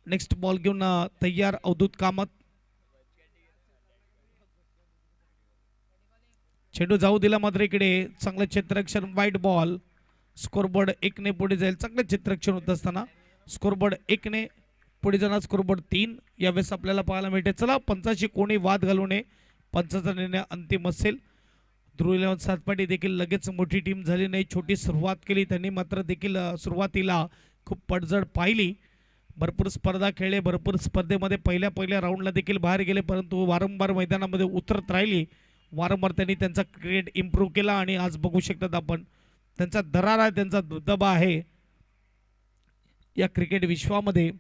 [SPEAKER 1] नेक्स्ट बॉल घेऊन तयार अवधूत कामत. चेंडू जाऊ दिला मात्र इकडे चांगलं क्षेत्ररक्षण. वाईट बॉल. स्कोरबोर्ड 1 ने पुढे जाईल. चांगलं क्षेत्ररक्षण होत असताना स्कोरबोर्ड 1 ने पुढे जाणार स्कोरबोर्ड 3. यावेळेस आपल्याला पाहायला मिळते. चला पंचाशी कोणी वाद घालू नये, पंचाचा निर्णय अंतिम असेल. ध्रुव 11 सातपाटी देखील लगेच मोठी टीम झाली नाही, छोटी सुरुवात केली त्यांनी, मात्र देखील सुरुवातीला खूप पडझड पाहिली. भरपूर स्पर्धा खेळले, भरपूर स्पर्धेमध्ये पहिल्या राऊंडला देखील बाहेर गेले, परंतु वारंवार मैदानामध्ये उतरत राहिली. वारंवार त्यांनी त्यांचा क्रिकेट इम्प्रूव्ह केला आणि आज बघू शकतात आपण त्यांचा दरार आहे, त्यांचा दबदबा आहे या क्रिकेट विश्वामध्ये.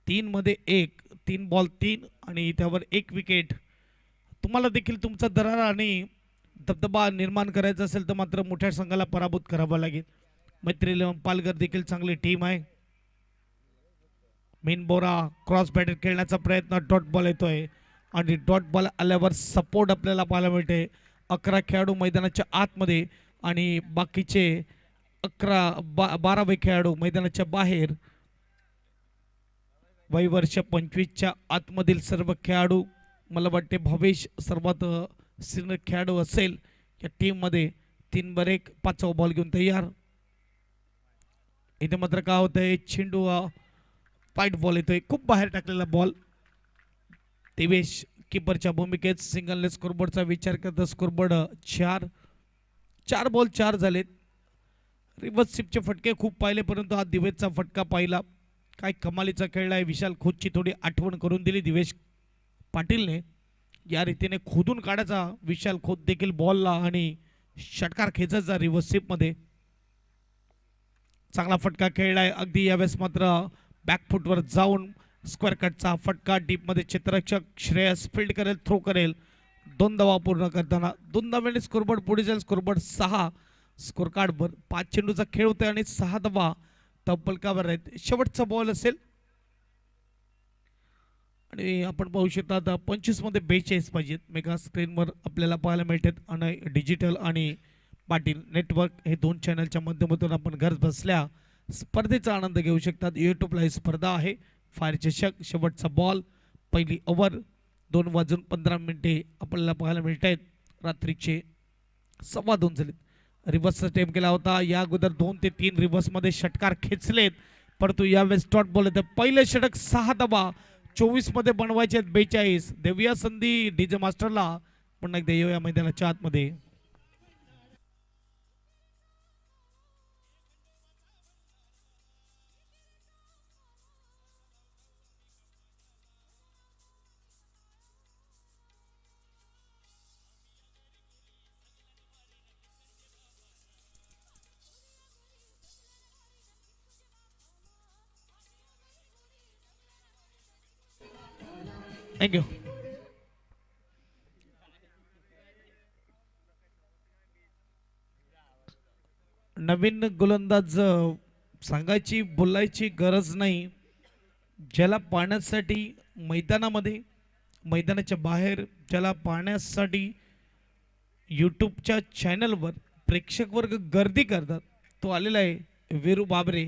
[SPEAKER 1] 3 मध्ये 1, 3 बॉल 3 आणि त्यावर 1 विकेट. तुम्हाला देखील तुमचा दरार आणि दबदबा निर्माण करायचा असेल तर मात्र मोठ्या संघाला पराभूत करावं लागेल. मैत्री 11 पालघर देखील चांगली टीम आहे. मेन बोरा क्रॉस बॅटर खेळण्याचा प्रयत्न, डॉट बॉल येतोय आणि डॉट बॉल आल्यावर सपोर्ट आपल्याला पाहायला मिळते. 11 खेळाडू मैदानाच्या आतमध्ये आणि बाकीचे 12 खेळाडू मैदानाच्या बाहेर. वय वर्ष 25च्या आतमधील सर्व खेळाडू, मला वाटते भवेश सर्वात सिनियर खेळाडू असेल या टीममध्ये. 3 वर 1, 5वा बॉल घेऊन तयार. इथे मात्र काय होतंय, चेंडू वाईट बॉल येतोय, खूप बाहेर टाकलेला बॉल. दिवेश किपरच्या भूमिकेत सिंगलने स्कोरबोर्डचा विचार करता स्कोरबोर्ड 4 बॉल 4 झालेत. रिव्हर्स स्वीपचे फटके खूप पाहिले, परंतु हा दिवेशचा फटका पाहिला. काय कमालीचा खेळला आहे. विशाल खोतची थोडी आठवण करून दिली दिवेश पाटीलने. या रीतीने खोदून काढायचा विशाल खोत देखील बॉलला आणि षटकार खेचायचा रिव्हर्स स्वीपमध्ये. चांगला फटका खेळलाय अगदी. यावेळेस मात्र बॅकफुटवर जाऊन स्क्वेअर कटचा फटका डीपमध्ये क्षेत्ररक्षक श्रेयस फील्ड करेल, थ्रो करेल. 2 धावा पूर्ण करताना 2 धाव्याने स्कोरबोर्ड पुढे जाईल. स्कोरबोर्ड 6 स्कोर कार्डवर 5 चेंडूचा खेळ होतोय आणि 6 धावा तब्बलकावर आहेत. शेवटचा बॉल असेल आणि आपण पाहू शकता आता 25 मध्ये 42 पाहिजेत. मेगा स्क्रीनवर आपल्याला पाहायला मिळतात आणि डिजिटल आणि पाटील नेटवर्क हे 2 चॅनलच्या माध्यमातून आपण घर बसल्या स्पर्धेचा आनंद घेऊ शकतात. यूट्यूबला ही स्पर्धा आहे. फायर चषक शेवटचा बॉल, पहिली ओव्हर. 2:15 आपल्याला पाहायला मिळत आहेत. रात्रीचे 2:15 झालेत. रिव्हर्सचा टेम केला होता. या अगोदर 2 ते 3 रिव्हर्समध्ये षटकार खेचलेत, परंतु यावेळेस डॉट बॉल येते. पहिले षटक 6 धावा 24 मध्ये बनवायचे आहेत. 42 देऊया संधी डीजे मास्टरला. पुन्हा एकदा येऊया मैदानाच्या आतमध्ये. थँक्यू. नवीन गोलंदाज सांगायची बोलायची गरज नाही. ज्याला पाहण्यासाठी मैदानामध्ये, मैदानाच्या बाहेर, ज्याला पाहण्यासाठी यूट्यूबच्या चॅनलवर प्रेक्षक वर्ग गर्दी करतात, तो आलेला आहे वीरू बाबरे.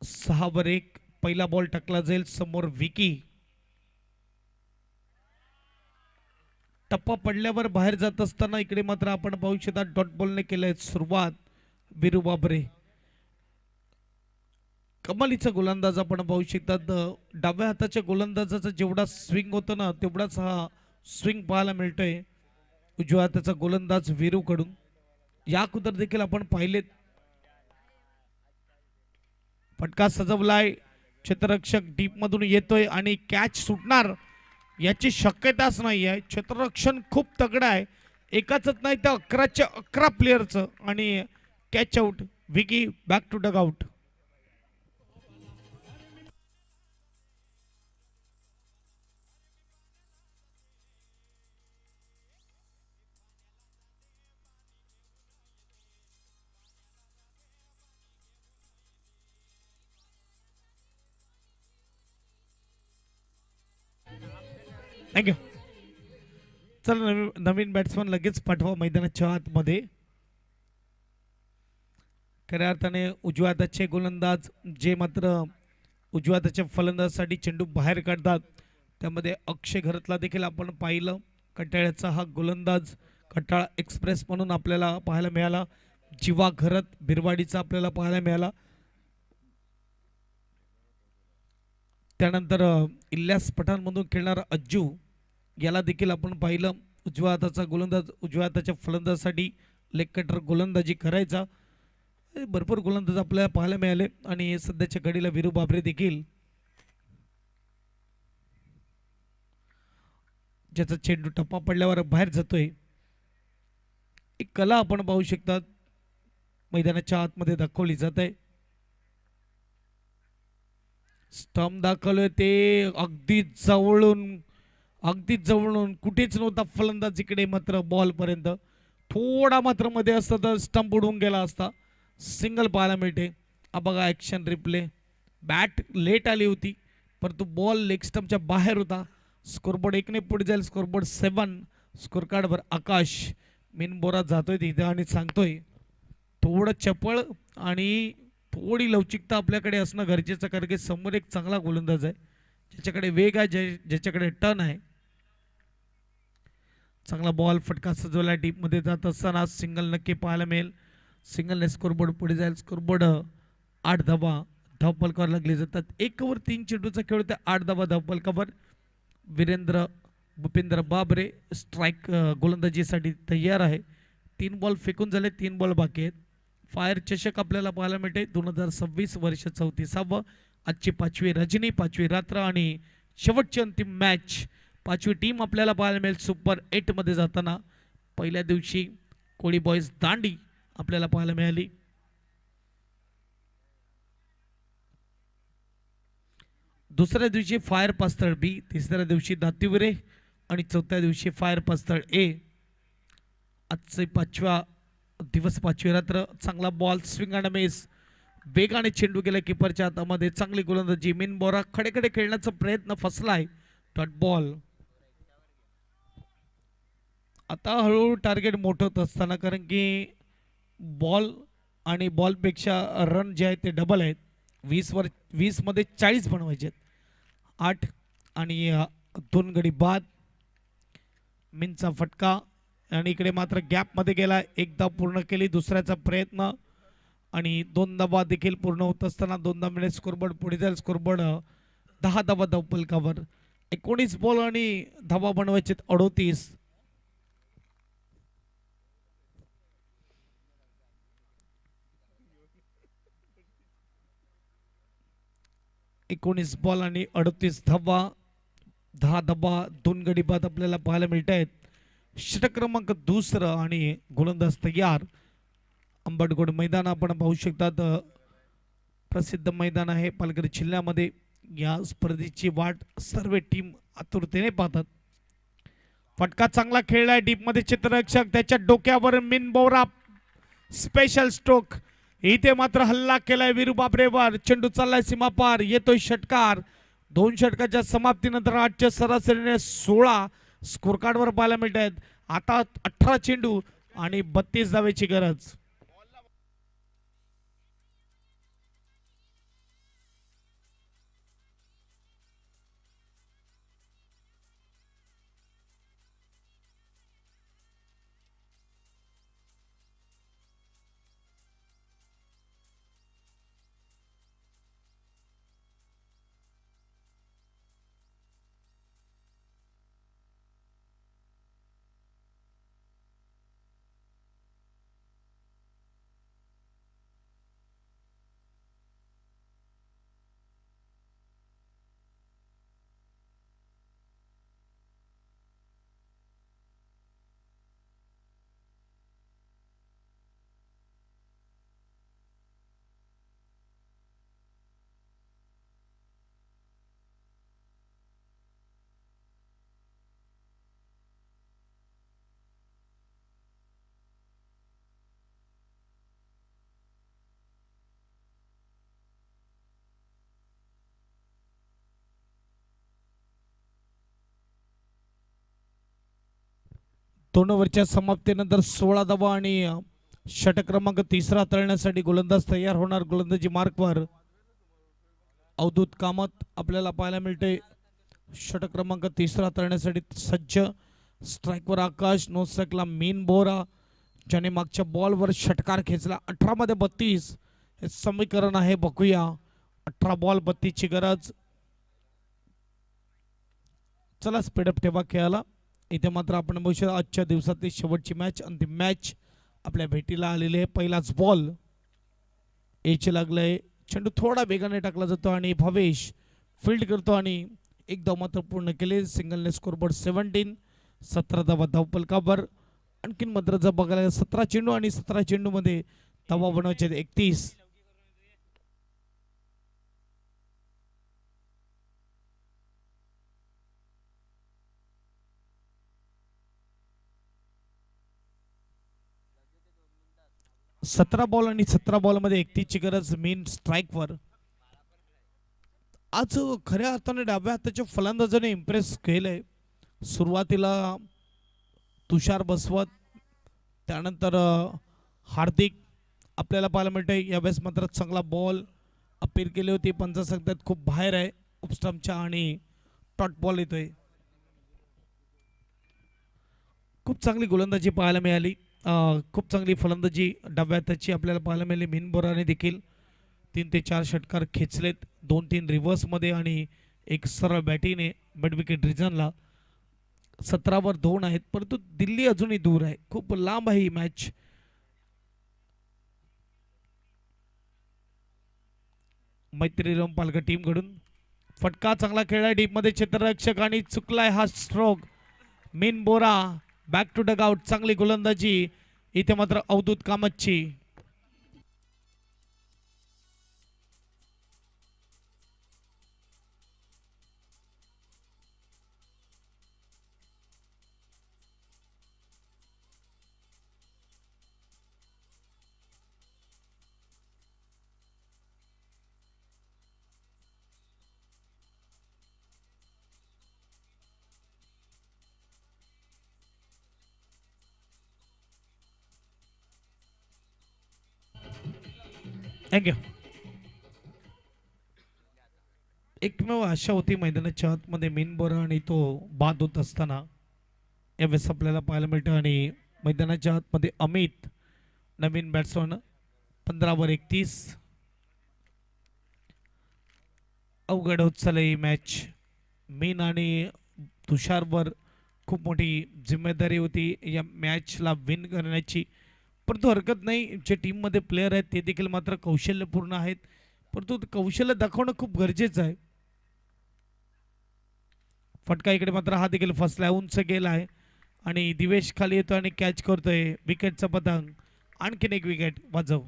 [SPEAKER 1] 6 वर 1 पहिला बॉल टाकला जाईल. समोर विकी. टप्पा पडल्यावर बाहेर जात असताना इकडे मात्र आपण पाहू शकता डॉट बॉलने केलंय सुरुवात वीरू बाबरे. कमालीचा गोलंदाज आपण पाहू शकतात. डाव्या हाताच्या गोलंदाजाचा जेवढा स्विंग होतो ना, तेवढाच हा स्विंग पाहायला मिळतोय उजव्या हाताचा गोलंदाज वीरू कडून. या अगोदर देखील आपण पाहिलेत. फटका सजवलाय, क्षेत्ररक्षक डीप मधून येतोय आणि कॅच सुटणार याची शक्यताच नाही आहे. क्षेत्ररक्षण खूप तगडं आहे. एकाच नाही तर 11च्या 11 प्लेयरचं आणि catch out. Vicky back to dug. Out. चला नवीन बॅट्समन लगेच पाठवा मैदानाच्या आतमध्ये. खऱ्या अर्थाने उजव्या हाताचे गोलंदाज जे मात्र उजव्या हाताच्या फलंदाजासाठी चेंडू बाहेर काढतात, त्यामध्ये अक्षय घरतला देखील आपण पाहिलं. कटाळ्याचा हा गोलंदाज कटाळा एक्सप्रेस म्हणून आपल्याला पाहायला मिळाला. जीवा घरत बिरवाडीचा आपल्याला पाहायला मिळाला. त्यानंतर इल्यास पठाणमधून खेळणारा अज्जू याला देखील आपण पाहिलं. उजव्या हाताचा गोलंदाज, उजव्या हाताच्या फलंदाजासाठी लेग कटर गोलंदाजी करायचा. भरपूर गोलंदाज आपल्याला पाहायला मिळाले आणि सध्याच्या घडीला वीरू बाबरे देखील ज्याचा चेंडू टप्पा पडल्यावर बाहेर जातोय. एक कला आपण पाहू शकतात मैदानाच्या आतमध्ये दाखवली जात आहे. स्टंप दाखवलोय ते अगदी जवळून कुठेच नव्हता फलंदाज इकडे, मात्र बॉल पर्यंत थोडा मात्र मध्ये असता तर स्टंप उडून गेला असता. सिंगल पाहायला मिळते. हा बघा ॲक्शन रिप्ले. बॅट लेट आली होती परंतु बॉल लेग स्टंपच्या बाहेर होता. स्कोरबोर्ड 1ने पुढे जाईल. स्कोरबोर्ड 7. स्कोर कार्डवर आकाश मिनबोरा जातोय तिथे आणि सांगतोय थोडं चपळ आणि थोडी लवचिकता आपल्याकडे असणं गरजेचं, कारण की समोर एक चांगला गोलंदाज आहे ज्याच्याकडे वेग आहे, ज्याच्याकडे टर्न आहे. चांगला बॉल फटका सजवला डीपमध्ये जात असताना सिंगल नक्की पाहायला मिळेल. सिंगलने स्कोरबोर्ड पुढे जाईल. स्कोरबोर्ड 8 धावा धावपलकावर लागले जातात. 1 ओव्हर 3 चेंडूचा खेळ होता. 8 धावा धावपलकावर. वीरेंद्र भूपेंद्र बाबरे स्ट्राईक गोलंदाजीसाठी तयार आहे. 3 बॉल फेकून झाले, 3 बॉल बाकी आहेत. फायर चषक आपल्याला पाहायला मिळते. 2026 वर्ष 34वा. आजची 5वी रजनी, 5वी रात्र आणि शेवटची अंतिम मॅच. 5वी टीम आपल्याला पाहायला मिळेल सुपर 8 मध्ये जाताना. पहिल्या दिवशी कोळी बॉईज दांडी आपल्याला पाहायला मिळाली. दुसऱ्या दिवशी फायर पास्तळ बी, तिसऱ्या दिवशी दातिवरे आणि चौथ्या दिवशी फायर पास्तळ ए. आजचे 5वा दिवस 5वी रात्र. चांगला बॉल स्विंग अँड मिस. वेगाने चेंडू गेला किपरच्या हातामध्ये. चांगली गोलंदाजी. मिन बोरा खडेखडे खेळण्याचा प्रयत्न फसलाय. Dot ball. आता हळूहळू टार्गेट मोठं होत असताना, कारण की बॉल आणि बॉलपेक्षा रन जे आहेत ते डबल आहेत. 20 मध्ये 40 बनवायचे आहेत. 8 आणि 2 गडी बाद. मिनचा फटका आणि इकडे मात्र गॅपमध्ये गेला. एकदा पूर्ण केली, दुसऱ्याचा प्रयत्न आणि 2 धावा देखील पूर्ण होत असताना 2 धावांनी स्कोरबोर्ड पुढे जाईल. स्कोरबोर्ड 10 धावा धावपलकावर. 19 बॉल आणि धावा बनवायचे 38. 19 बॉल आणि 38 धावा. 10 धावा 2 गडी बाद आपल्याला पाहायला मिळत आहेत. षटक क्रमांक 2 आणि गोलंदाज तयार. अंबटगोड मैदान आपण पाहू शकतात. प्रसिद्ध मैदान आहे पालघर जिल्ह्यामध्ये. या स्पर्धेची वाट सर्व टीम आतुरतेने पाहतात. फटका चांगला खेळलाय डीपमध्ये. चित्ररक्षक त्याच्या डोक्यावर मिनबोरा स्पेशल स्ट्रोक. इथे मात्र हल्ला केलाय वीरू बाबरेवर. चेंडू चाललाय सीमापार. येतोय षटकार. 2 षटकाच्या समाप्तीनंतर 8च्या सरासरीने 16 स्कोर कार्डवर पाहायला मिळत आहेत. आता 18 चेंडू आणि 32 धावेची गरज. दोन ओव्हरच्या समाप्तीनंतर 16 धावा आणि षटक क्रमांक 3 तळण्यासाठी गोलंदाज तयार होणार. गोलंदाजी मार्कवर अवधूत कामत आपल्याला पाहायला मिळते. षटक क्रमांक 3 तळण्यासाठी सज्ज. स्ट्राईकवर आकाश. नो स्ट्राईकला मीन बोरा. ज्याने मागच्या बॉलवर षटकार खेचला. 18 मध्ये 32 हे समीकरण आहे. बघूया 18 बॉल 32 ची गरज. चला स्पीडअप ठेवा खेळाला. इथे मात्र आपण बघू शकतो आजच्या दिवसातली शेवटची मॅच, अंतिम मॅच आपल्या भेटीला आलेली आहे. पहिलाच बॉल एच लागलाय. चेंडू थोडा वेगाने टाकला जातो आणि भवेश फील्ड करतो आणि एक धाव मात्र पूर्ण केले. सिंगलने स्कोरबोर्ड 17. 17 धावा धावफलकावर. आणखीन मात्र जर बघायला 17 चेंडू आणि 17 चेंडू मध्ये धावा बनवायचे 31. सतरा बॉल आणि 17 बॉल मध्ये 31 ची गरज मेन स्ट्राईकवर. आज खऱ्या अर्थाने डाव्या हाताच्या फलंदाजाने इम्प्रेस केलंय. सुरुवातीला तुषार बसवत, त्यानंतर हार्दिक आपल्याला पाहायला मिळतंय. यावेळेस मात्र चांगला बॉल अपील केली होती. पंच सांगतात खूप बाहेर आहे उपस्टम्पच्या आणि टॉट बॉल येतोय. खूप चांगली गोलंदाजी पाहायला मिळाली. खूप चांगली फलंदाजी डाव्या हाताची आपल्याला पाहायला मिळाली. मिन बोराने देखील 3 ते 4 षटकार खेचलेत. 2-3 रिव्हर्समध्ये आणि एक सरळ बॅटीने मिड विकेट रिजनला. 17वर 2 आहेत, परंतु दिल्ली अजूनही दूर आहे. खूप लांब आहे ही मॅच. मैत्रीराम पालघर टीम कडून फटका चांगला खेळला डीप मध्ये क्षेत्ररक्षक आणि चुकलाय हा स्ट्रोक. मिन बोरा बॅक टू डग आउट. चांगली गोलंदाजी इथे मात्र अवधूत कामतची. थँक्यू. एकमेव आशा होती मैदानाच्या आतमध्ये मेन बोरा आणि तो बाद होत असताना यावेळेस आपल्याला पाहायला मिळतं. आणि मैदानाच्या आतमध्ये अमित नवीन बॅट्समन 15वर 31. अवघड होत चालली ही मॅच. मीन आणि तुषारवर खूप मोठी जिम्मेदारी होती या मॅचला विन करण्याची, परंतु हरकत नाही. जे टीममध्ये प्लेयर आहेत ते देखील मात्र कौशल्यपूर्ण आहेत, परंतु कौशल्य दाखवणं खूप गरजेचं आहे. फटका इकडे मात्र हा देखील फसलाय, उंच गेला आहे आणि दिवेश खाली येतो आणि कॅच करतोय. विकेटचा पतंग. आणखीन एक विकेट वाजव.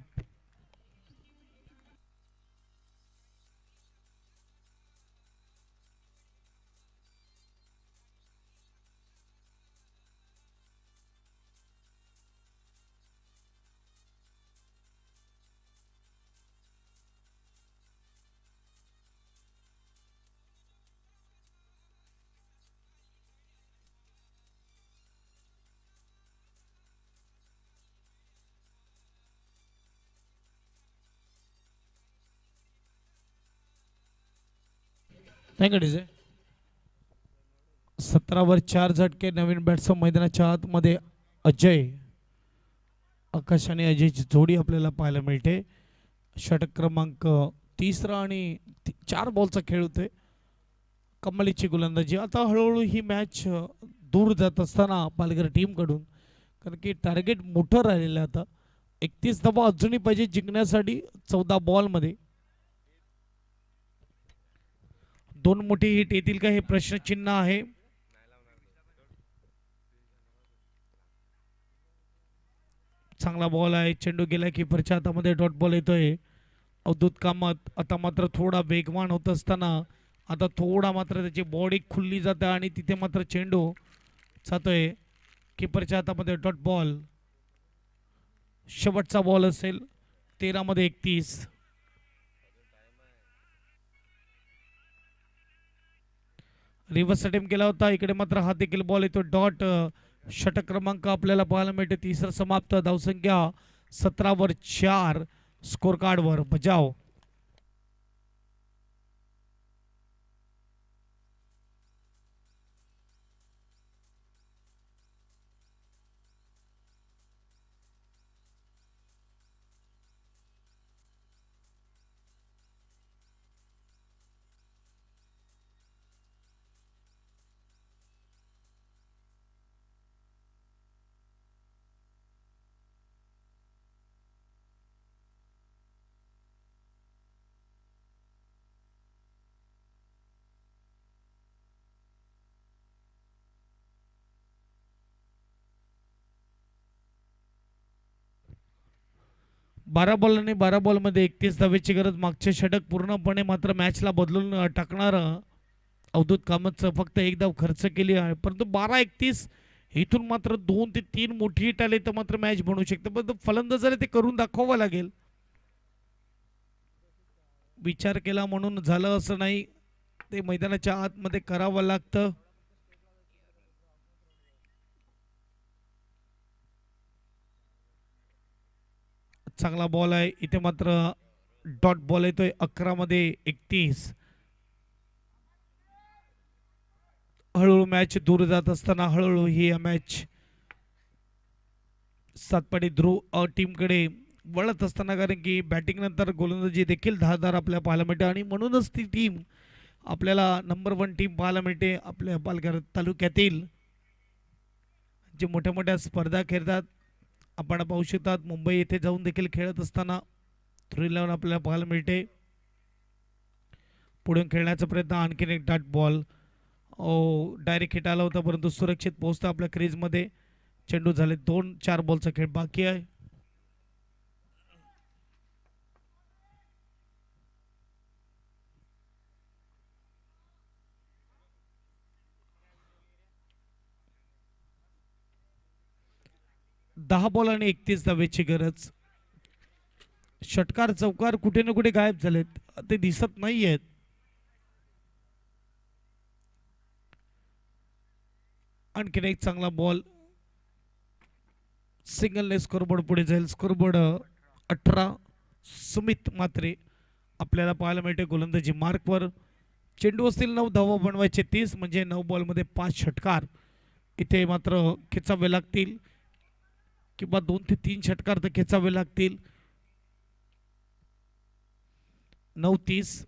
[SPEAKER 1] Thank you DJ. 17वर 4 झटके. नवीन बॅट्समन मैदानाच्या आतमध्ये अजय. आकाश आणि अजयची जोडी आपल्याला पाहायला मिळते. षटक क्रमांक 30 आणि 4 बॉलचा खेळ होतोय. कमालीची गोलंदाजी. आता हळूहळू ही मॅच दूर जात असताना पालघर टीम कडून, कारण की टार्गेट मोठं राहिलेलं आहे. आता 31 धावा अजूनही पाहिजे जिंकण्यासाठी 14 बॉलमध्ये. 2 मोठी हिट येतील का हे प्रश्नचिन्ह आहे. चांगला बॉल आहे. चेंडू गेला कीपरच्या हातामध्ये. डॉट बॉल येतोय. अवधूत कामत आता मात्र थोडा वेगवान होत असताना आता थोडा मात्र त्याची बॉडी खुलली जाते आणि तिथे मात्र चेंडू जातोय कीपरच्या हातामध्ये. Dot ball. शेवटचा बॉल असेल. 13 मध्ये 31. रिव्हर्स अटेम्प्ट केला होता. इकडे मात्र हा देखील बॉल येतो. डॉट. षटक क्रमांक आपल्याला पाहायला मिळते. तिसरं समाप्त. धावसंख्या 17वर 4 स्कोर कार्डवर. बजाव. 12 बॉल आणि 12 बॉलमध्ये 31 धावेची गरज. मागचे षटक पूर्णपणे मात्र मॅचला बदलून टाकणारं अवधूत कामतचं फक्त एक धाव खर्च केली आहे, परंतु 12-31 इथून मात्र 2 ते 3 मोठी हिट आले तर मात्र मॅच बनवू शकते, पण फलंदाजाला ते करून दाखवावं लागेल. विचार केला म्हणून झालं असं नाही, ते मैदानाच्या आतमध्ये करावं लागतं. चांगला बॉल आहे इथे, मात्र डॉट बॉल येतोय. 11 मध्ये 31. हळूहळू मॅच दूर जात असताना हळूहळू ही मॅच सातपाडी ध्रुव टीमकडे वळत असताना, कारण की बॅटिंग नंतर गोलंदाजी देखील धारदार आपल्याला पाहायला मिळते आणि म्हणूनच ती टीम आपल्याला नंबर 1 टीम पाहायला मिळते. आपल्या पालघर तालुक्यातील जे मोठ्या मोठ्या स्पर्धा खेळतात आपण पाहू शकतात. मुंबई येथे जाऊन देखील खेळत असताना 3-11 आपल्याला पाहायला मिळते. पुढून खेळण्याचा प्रयत्न, आणखीन एक डॉट बॉल. डायरेक्ट हिट आला होता परंतु सुरक्षित पोहोचता आपल्या क्रीजमध्ये. चेंडू झाले 2-4 बॉलचा खेळ बाकी आहे. दहा बॉल आणि 31 धावेची गरज. षटकार चौकार कुठे ना कुठे गायब झालेत, ते दिसत नाहीयेत. आणखीन एक चांगला बॉल. सिंगलने स्कोरबोर्ड पुढे जाईल. स्कोरबोर्ड 18. सुमित मात्रे आपल्याला पाहायला मिळते गोलंदाजी मार्कवर. चेंडू असतील 9 धावा बनवायचे 30, म्हणजे 9 बॉलमध्ये 5 षटकार इथे मात्र खेचावे लागतील, किंवा 2 ते 3 षटकार तर खेचावे लागतील. 9-30.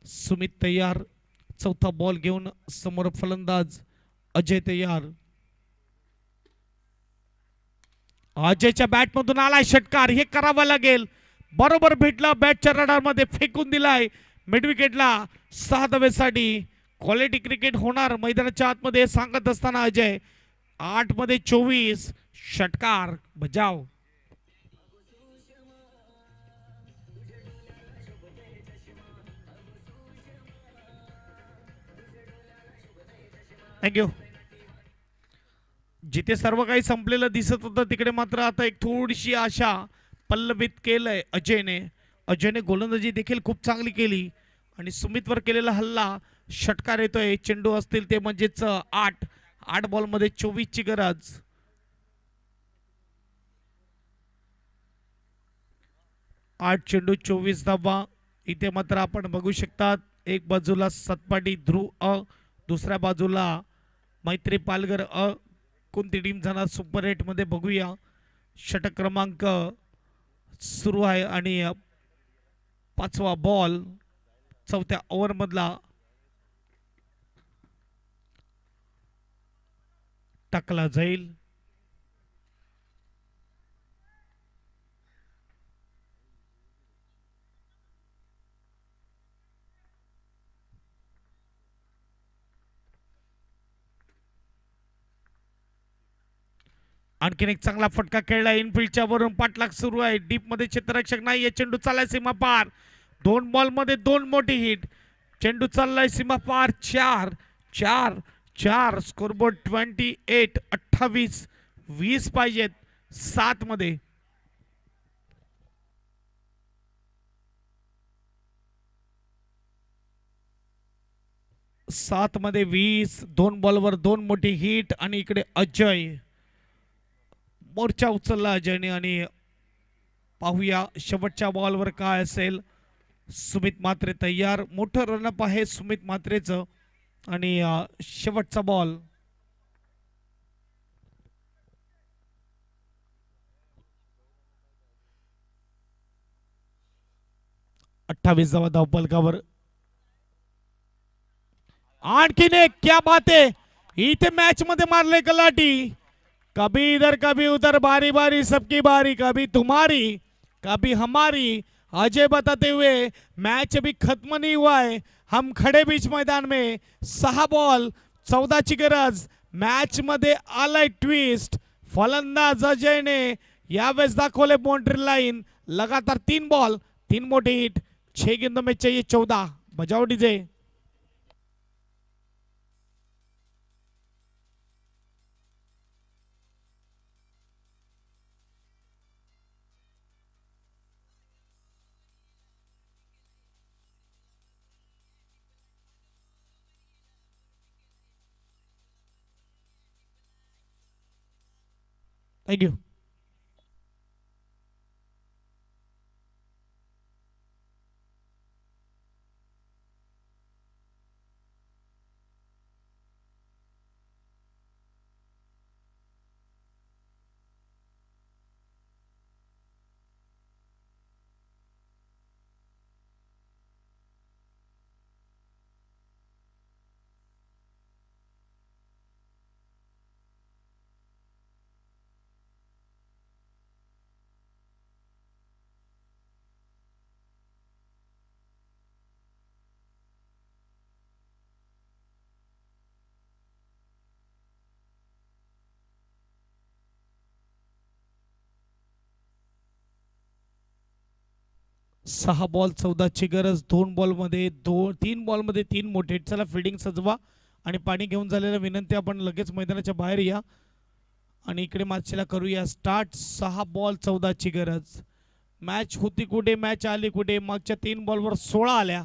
[SPEAKER 1] सुमित तयार. चौथा बॉल घेऊन समोर फलंदाज अजय तयार. अजयच्या बॅटमधून आलाय षटकार, हे करावं लागेल. बरोबर भेटला, बॅटच्या रडारमध्ये फेकून दिलाय मिड विकेटला 6 धावेसाठी. क्वालिटी क्रिकेट होणार मैदानाच्या आतमध्ये सांगत असताना अजय. 8 मध्ये 24 षटकार बजाव. थँक्यू. जिथे सर्व काही संपलेलं दिसत होतं तिकडे मात्र आता एक थोडीशी आशा पल्लवित केलंय अजयने. अजयने गोलंदाजी देखील खूप चांगली केली आणि सुमितवर केलेला हल्ला षटकार येतोय. चेंडू असतील ते म्हणजेच 8 बॉलमध्ये 24 ची गरज. 8 चेंडू 24 धावा. इथे मात्र आपण बघू शकतात एक बाजूला सतपाटी ध्रुव दुसऱ्या बाजूला मैत्री पालघर कोणती टीम जाणार सुपर 8 मध्ये बघूया. षटक क्रमांक सुरू आहे आणि 5वा बॉल 4थ्या ओव्हर मधला टाकला जाईल. आणखीन एक चांगला फटका खेळला इनफिल्डच्या वरून. पाठलाग सुरू आहे. डीप मध्ये क्षेत्ररक्षक नाहीये. चेंडू चाललाय सीमा पार. 2 बॉल मध्ये 2 मोठी हिट. चेंडू चाललाय सीमा पार. 4 स्कोरबोर्ड 28. 28 20 पाहिजेत 7 मध्ये. सात मध्ये 20. 2 बॉलवर 2 मोठी हिट आणि इकडे अजय मोर्चा उचलला अजयने. आणि पाहूया शेवटच्या बॉलवर काय असेल. सुमित मात्रे तयार. मोठं रनअप आहे सुमित मात्रेचं. आणि शेवटचा बॉल. अठ्ठावीस धावपलकावर. आणखीन एक. क्या बात है. इथे मॅच मध्ये मारले कलाटी. कभी इधर कभी उधर, बारी बारी सबकी बारी, कभी तुम्हारी कभी हमारी. अजय बताते हुए मैच अभी खत्म नहीं हुआ है, हम खड़े बीच मैदान में. 6 बॉल 14 ची गरज. मॅच मध्ये आलाय ट्विस्ट. फलंदाज अजयने यावेळेस दाखवले बाउंड्री लाईन लगातार 3 बॉल 3 मोटे हिट 6 गेंदों में चाहिए 14। बजाओ डीजे। Thank you. सहा बॉल 14ची गरज, 2 बॉलमध्ये 3 बॉलमध्ये 3 मोठे हिट। चला फिल्डिंग सजवा आणि पाणी घेऊन झालेल्या विनंती, आपण लगेच मैदानाच्या बाहेर या आणि इकडे मॅचला करूया स्टार्ट। 6 बॉल 14ची गरज। मॅच होती कुठे, मॅच आली कुठे? मागच्या 3 बॉलवर 16 आल्या,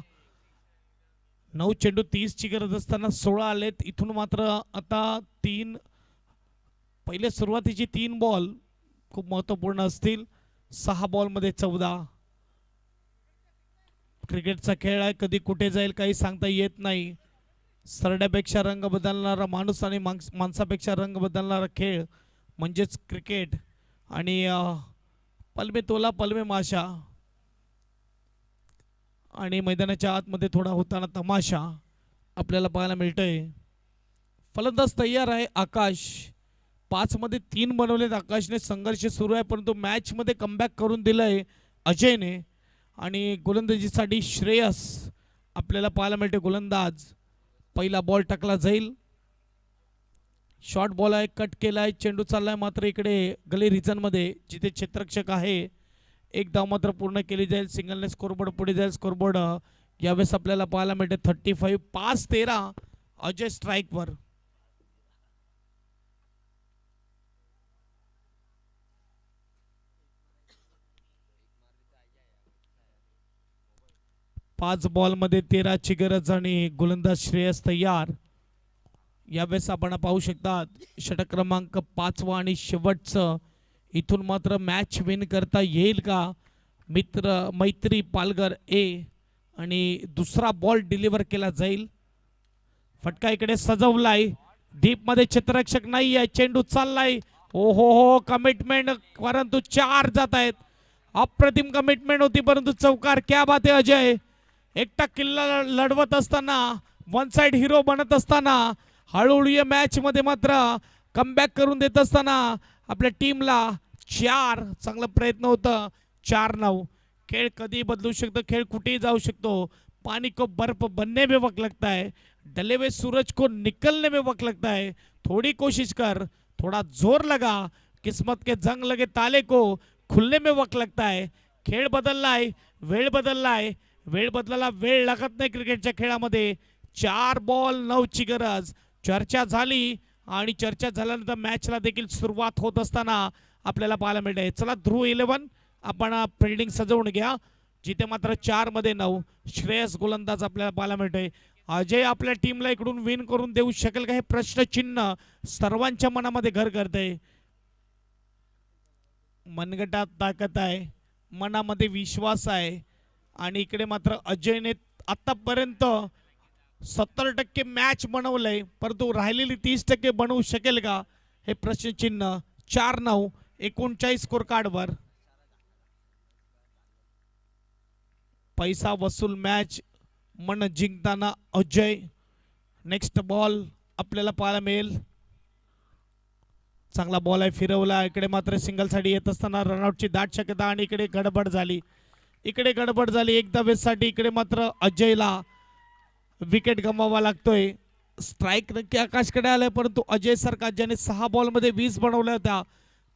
[SPEAKER 1] 9 चेंडू 30ची गरज असताना 16 आलेत। इथून मात्र आता पहिले सुरुवातीची 3 बॉल खूप महत्त्वपूर्ण असतील। 6 बॉलमध्ये 14। क्रिकेटचा खेळ आहे, कधी कुठे जाईल काही सांगता येत नाही। सरड्यापेक्षा रंग बदलणारा माणूस आणि माणसापेक्षा रंग बदलणारा खेळ म्हणजेच क्रिकेट। आणि पलमे तोला पलमे माशा, आणि मैदानाच्या आतमध्ये थोडा होताना तमाशा आपल्याला पाहायला मिळतोय। फलंदाज तयार आहे आकाश, 5 मध्ये 3 बनवलेत आकाशने। संघर्ष सुरू आहे परंतु मॅच मध्ये कमबॅक करून दिलंय अजयने। आणि गोलंदाजीसाठी श्रेयस आपल्याला पाहायला मिळते गोलंदाज। पहिला बॉल टाकला जाईल, शॉर्ट बॉल आहे, कट केलाय, चेंडू चाललाय मात्र इकडे गली रिजन मध्ये जिथे क्षेत्ररक्षक आहे। एक धाव मात्र पूर्ण केली जाईल, सिंगलने स्कोरबोर्ड पुढे जाईल। स्कोरबोर्ड यावेळेस आपल्याला पाहायला मिळते 35, 5-13 अजय स्ट्राईकवर। पाच बॉलमध्ये 13ची गरज आणि गोलंदाज श्रेयस तयार। यावेळेस आपण पाहू शकता षटक क्रमांक 5 आणि शेवटचं। इथून मात्र मॅच विन करता येईल का? मैत्री पालघर ए, आणि दुसरा बॉल डिलिव्हर केला जाईल। फटका इकडे सजवलाय, डीप मध्ये क्षेत्ररक्षक नाही आहे, चेंडू चाललाय। हो हो हो, कमिटमेंट परंतु 4 जात आहेत। अप्रतिम कमिटमेंट होती परंतु चौकार। क्या बात आहे अजय, एकटा किल्ला लढवत असताना, वन साइड हिरो बनत असताना, हळूहळू या मॅच मध्ये मात्र कमबॅक करून देत असताना आपल्या टीमला 4 चांगला प्रयत्न होता। 4-9। खेळ कधी बदलू शकतो, खेळ कुठेही जाऊ शकतो। पानी को बर्फ बनने में वक्त लगता है, डले हुए सूरज को निकलने में वक्त लगता है। थोड़ी कोशिश कर, थोड़ा जोर लगा, किस्मत के जंग लगे ताले को खुलने में वक्त लगता है। खेळ बदललाय, वेळ बदललाय, वेळ बदलायला वेळ लागत नाही क्रिकेटच्या खेळामध्ये। 4 बॉल 9ची गरज। चर्चा झाली आणि चर्चा झाल्यानंतर मॅचला देखील सुरुवात होत असताना आपल्याला पाहायला मिळते। चला ध्रुव 11 आपण फिल्डिंग सजवून घ्या, जिथे मात्र 4 मध्ये 9 श्रेयस गोलंदाज आपल्याला पाहायला मिळते। अजय आपल्या टीमला इकडून विन करून देऊ शकेल का, हे प्रश्नचिन्ह सर्वांच्या मनामध्ये घर करते। मनगटात ताकद आहे, मनामध्ये विश्वास आहे, आणि इकडे मात्र अजयने आतापर्यंत 70% मॅच बनवलंय परंतु राहिलेली 30% बनवू शकेल का, हे प्रश्नचिन्ह। 4-9 39 स्कोर कार्डवर। पैसा वसूल मॅच, मन जिंकताना अजय। नेक्स्ट बॉल आपल्याला पाहायला मिळेल। चांगला बॉल आहे, फिरवला, इकडे मात्र सिंगल साठी येत असताना रनआउटची दाट शक्यता, आणि इकडे गडबड झाली, एक धावेसाठी इकडे मात्र अजयला विकेट गमवावा लागतोय। स्ट्राइक नक्की आकाशकडे आलाय परंतु अजय सारखा ज्याने 6 बॉलमध्ये 20 बनवल्या होत्या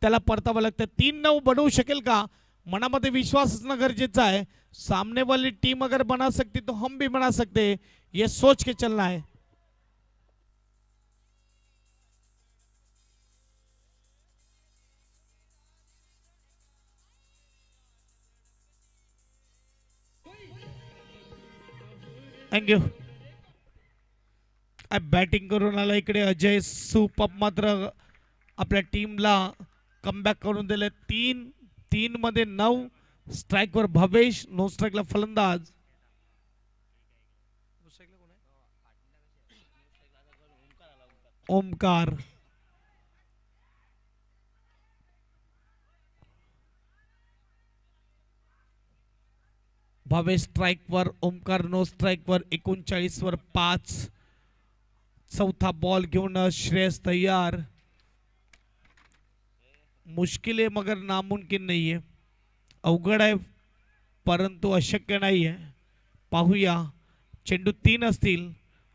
[SPEAKER 1] त्याला परतावं लागतं। 3-9 बनवू शकेल का? मनामध्ये विश्वास असणं गरजेचा है। सामने वाली टीम अगर बना सकती तो हम भी बना सकते, ये सोच के चलना है। थँक्यू। बॅटिंग करून आला इकडे अजय सुपअप, मात्र आपल्या टीमला कमबॅक करून दिले। 3 मध्ये 9 स्ट्राइकवर भवेश, नो स्ट्राइकला फलंदाज। ओमकार भवेश स्ट्राइकवर, ओमकार नो स्ट्राइकवर। 39 वर 5। चौथा बॉल घेऊन श्रेयस तैयार। मुश्किल है मगर नामुमकिन नहीं है, अवघड आहे परंतु अशक्य नाही आहे। पाहूया, चेंडू 3 असतील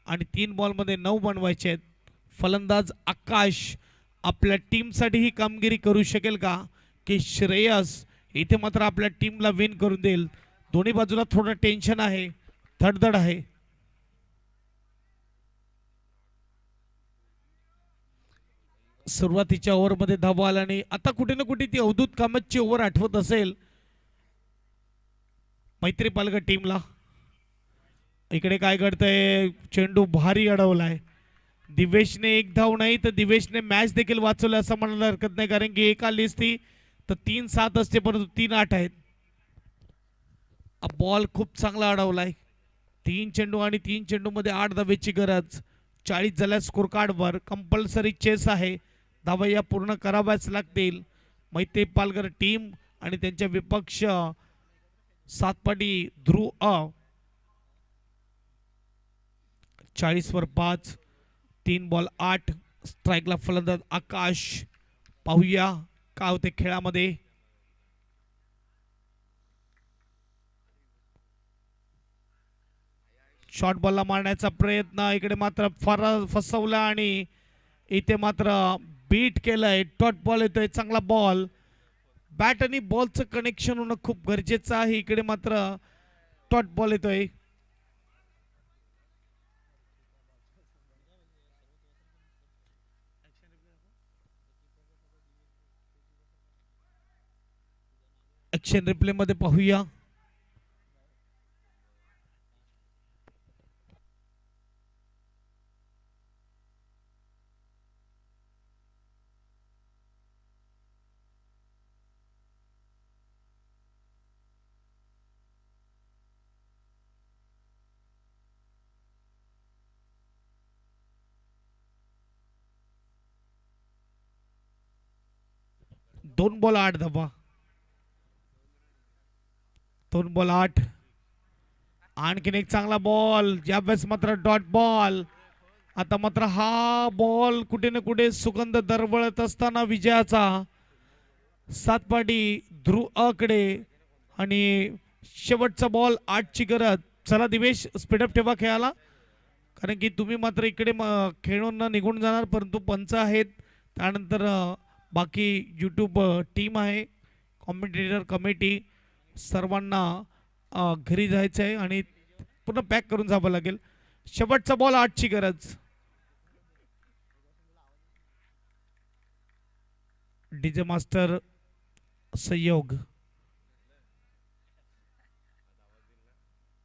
[SPEAKER 1] आणि 3 बॉलमध्ये 9 बनवायचे आहेत। फलंदाज आकाश आपल्या टीमसाठी ही कामगिरी करू शकेल का, की श्रेयस इथे मात्र आपल्या टीमला विन करून देईल। दोन्ही बाजूला थोडं टेन्शन आहे, धडधड आहे। सुरुवातीच्या ओव्हरमध्ये धावा आला आणि आता कुठे ना कुठे ती अवधूत कामतची ओव्हर आठवत असेल मैत्री पालघर टीमला। इकडे काय घडतंय, चेंडू भारी अडवलाय। दिवेशने 1 धाव नाही तर दिवेशने मॅच देखील वाचवलं असं म्हणायला हरकत नाही, कारण की 1 आली असती तर 3-7 असते, परंतु 3-8 आहेत। बॉल खूप चांगला अडवलाय। 3 चेंडू आणि 3 चेंडू मध्ये 8 धावेची गरज। 40 झाल्या स्कोर कार्डवर। कंपल्सरी चेस आहे, धावा या पूर्ण कराव्याच लागतील। मैत्री पालघर टीम आणि त्यांच्या विपक्ष सातपाटी ध्रुव 40 वर 5। 3 बॉल 8। स्ट्राइकला फलंदाज आकाश। पाहूया काय होते खेळामध्ये। शॉर्ट बॉलला मारण्याचा प्रयत्न, इकडे मात्र फसवला आणि इथे मात्र बीट केलंय। डॉट बॉल येतोय, चांगला बॉल। बॅट आणि बॉलचं कनेक्शन होणं खूप गरजेचं आहे। इकडे मात्र डॉट बॉल येतोय। ऍक्शन रिप्ले मध्ये पाहूया। दोन बॉल 8 धावा। 2 बॉल 8। आणखीन एक चांगला बॉल, यावेळेस मात्र डॉट बॉल। आता मात्र हा बॉल कुठे ना कुठे सुगंध दरवळत असताना विजयाचा सातपाटी ध्रुव कडे आणि शेवटचा बॉल 8 ची गरज। चला दिवेश, स्पीडअप ठेवा खेळाला, कारण की तुम्ही मात्र इकडे खेळून निघून जाणार, परंतु पंच आहेत, त्यानंतर बाकी यूट्यूब टीम आहे, कॉमेंटेटर कमिटी, सर्वांना घरी जायचं आहे आणि पुन्हा पॅक करून जावं लागेल। शेवटचा बॉल 8 ची गरज। डीजे मास्टर सहयोग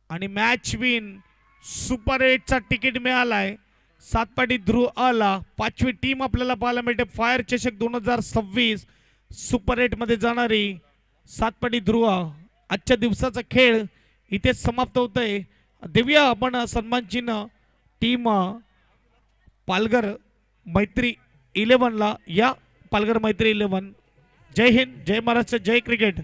[SPEAKER 1] आणि मॅच विन सुपर 8 चा तिकीट मिळालाय। सातपाटी ध्रुव आला 5वी टीम आपल्याला पाहायला मिळते। फायर चषक 2026 सुपर 8 मध्ये जाणारी सातपाटी ध्रुव। आजच्या दिवसाचा खेळ इथे समाप्त होतोय। देऊया आपण सन्मान चिन्ह टीम पालघर मैत्री 11 ला। या पालघर मैत्री 11। जय हिंद, जय महाराष्ट्र, जय क्रिकेट।